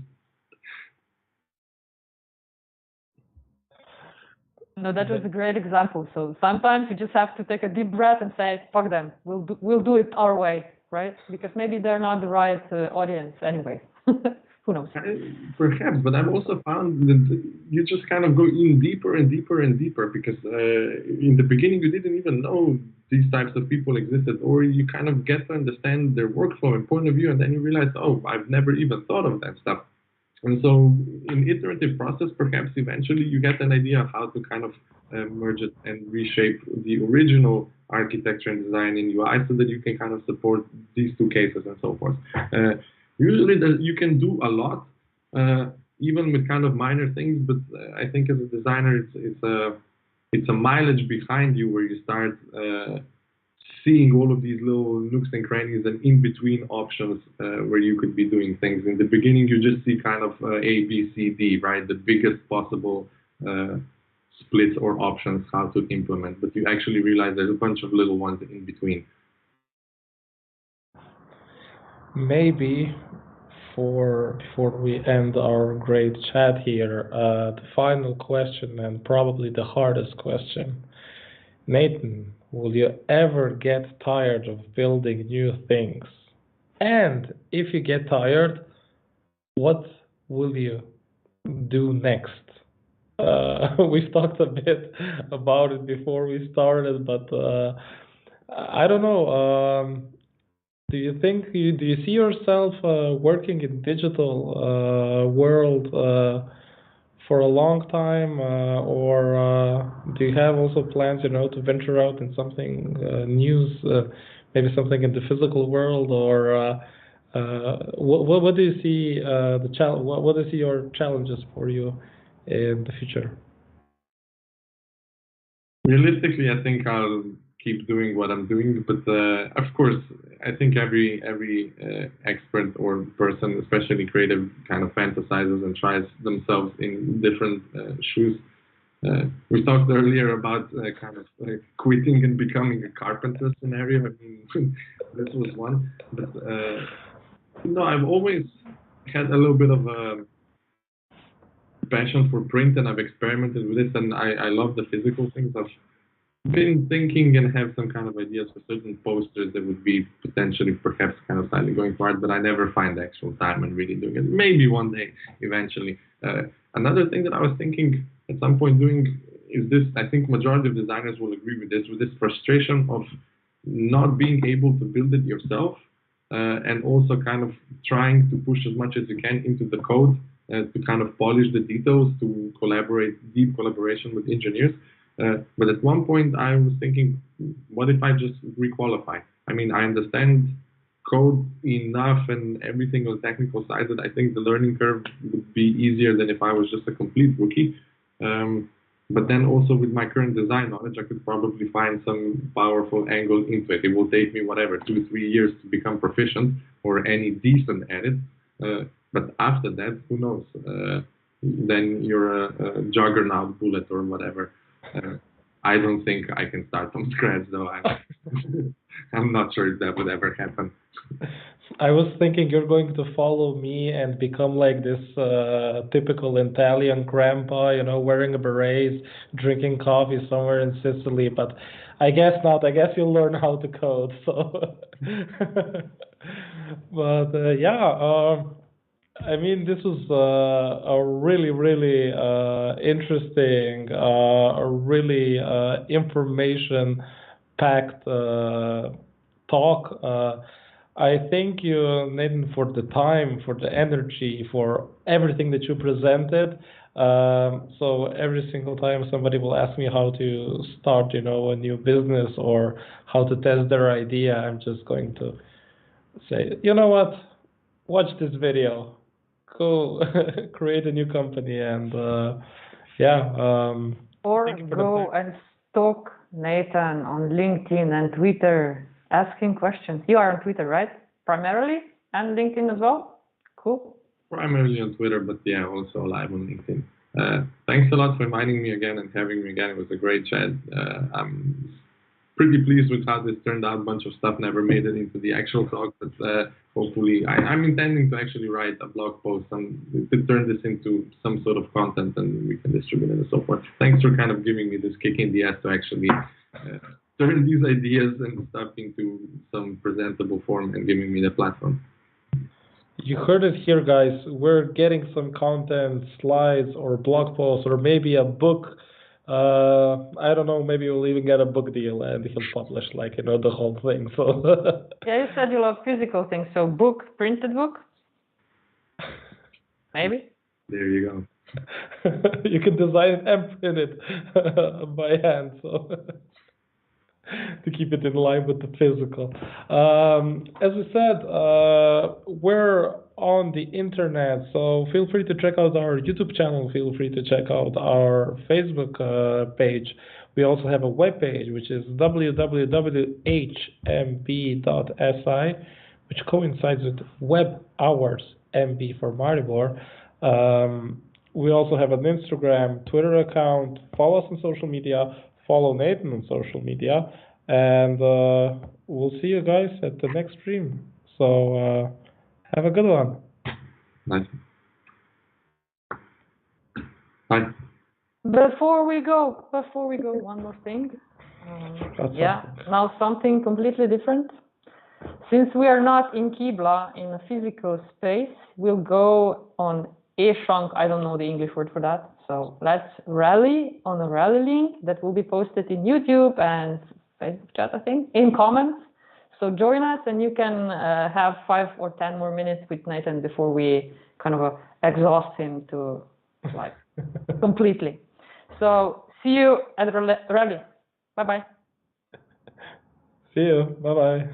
Speaker 2: No, that was a great example. So sometimes you just have to take a deep breath and say, fuck them, we'll do it our way, right? Because maybe they're not the right audience anyway. Who knows?
Speaker 3: Perhaps, but I've also found that you just kind of go in deeper and deeper and deeper, because in the beginning you didn't even know these types of people existed, or you kind of get to understand their workflow and point of view, and then you realize, oh, I've never even thought of that stuff. And so in iterative process, perhaps eventually you get an idea of how to kind of merge it and reshape the original architecture and design in UI so that you can kind of support these two cases and so forth. Usually you can do a lot, even with kind of minor things, but I think as a designer, it's a mileage behind you where you start seeing all of these little nooks and crannies and in-between options where you could be doing things. In the beginning, you just see kind of A, B, C, D, right? The biggest possible splits or options how to implement, but you actually realize there's a bunch of little ones in between.
Speaker 1: Maybe before we end our great chat here, the final question, and probably the hardest question. Natan, will you ever get tired of building new things? And if you get tired, what will you do next? We've talked a bit about it before we started, but I don't know. Do you see yourself working in digital world for a long time, or do you have also plans, to venture out in something new, maybe something in the physical world, or what do you see what do you see your challenges for you in the future?
Speaker 3: Realistically, I think I'll keep doing what I'm doing, but of course, I think every expert or person, especially creative, kind of fantasizes and tries themselves in different shoes. We talked earlier about kind of quitting and becoming a carpenter scenario. I mean, this was one, but I've always had a little bit of a passion for print, and I've experimented with this, and I love the physical things. I've been thinking and have some kind of ideas for certain posters that would be potentially perhaps kind of slightly going forward, but I never find the actual time and really doing it. Maybe one day eventually. Another thing that I was thinking at some point doing is this. I think majority of designers will agree with this frustration of not being able to build it yourself, and also kind of trying to push as much as you can into the code to kind of polish the details, to deep collaboration with engineers. But at one point I was thinking, what if I just requalify? I mean, I understand code enough and everything on technical side that I think the learning curve would be easier than if I was just a complete rookie. But then also with my current design knowledge, I could probably find some powerful angle into it. It will take me, whatever, 2-3 years to become proficient or any decent at it. But after that, who knows? Then you're a juggernaut bullet or whatever. I don't think I can start from scratch, though. I'm not sure if that would ever happen.
Speaker 1: I was thinking you're going to follow me and become like this typical Italian grandpa, you know, wearing a beret, drinking coffee somewhere in Sicily. But I guess not. I guess you'll learn how to code. So, but I mean, this was a really, really interesting, a really information-packed talk. I thank you, Natan, for the time, for the energy, for everything that you presented. So every single time somebody will ask me how to start, you know, a new business or how to test their idea, I'm just going to say, you know what? Watch this video. Go create a new company and
Speaker 2: Or go and stalk Natan on LinkedIn and Twitter, asking questions. You are on Twitter, right? Primarily, and LinkedIn as well? Cool.
Speaker 3: Primarily on Twitter, but yeah, also live on LinkedIn. Thanks a lot for inviting me again and having me again. It was a great chat. I'm pretty pleased with how this turned out. A bunch of stuff never made it into the actual talk, but hopefully I'm intending to actually write a blog post and to turn this into some sort of content and we can distribute it and so forth. Thanks for kind of giving me this kick in the ass to actually turn these ideas and stuff into some presentable form and giving me the platform.
Speaker 1: You heard it here, guys. We're getting some content, slides, or blog posts, or maybe a book. I don't know, maybe we'll even get a book deal and he'll publish, like, you know, the whole thing. So
Speaker 2: yeah, you said you love physical things, so book, printed book? Maybe?
Speaker 3: There you go.
Speaker 1: You can design it and print it by hand, so to keep it in line with the physical. As I said, we're on the internet, so feel free to check out our YouTube channel, feel free to check out our Facebook page. We also have a web page, which is www.hmb.si, which coincides with Web Hours MB for Maribor. We also have an Instagram, Twitter account. Follow us on social media, follow Natan on social media, and we'll see you guys at the next stream. So have a good one.
Speaker 3: Nice. Bye.
Speaker 2: Before we go, one more thing. Now something completely different. Since we are not in Qibla, in a physical space, we'll go on e-shunk, I don't know the English word for that. So let's rally on a rally link that will be posted in YouTube and Facebook chat, I think, in comments. So join us and you can have 5 or 10 more minutes with Natan before we kind of exhaust him to like completely. So see you at the rally. Bye-bye.
Speaker 1: See you. Bye-bye.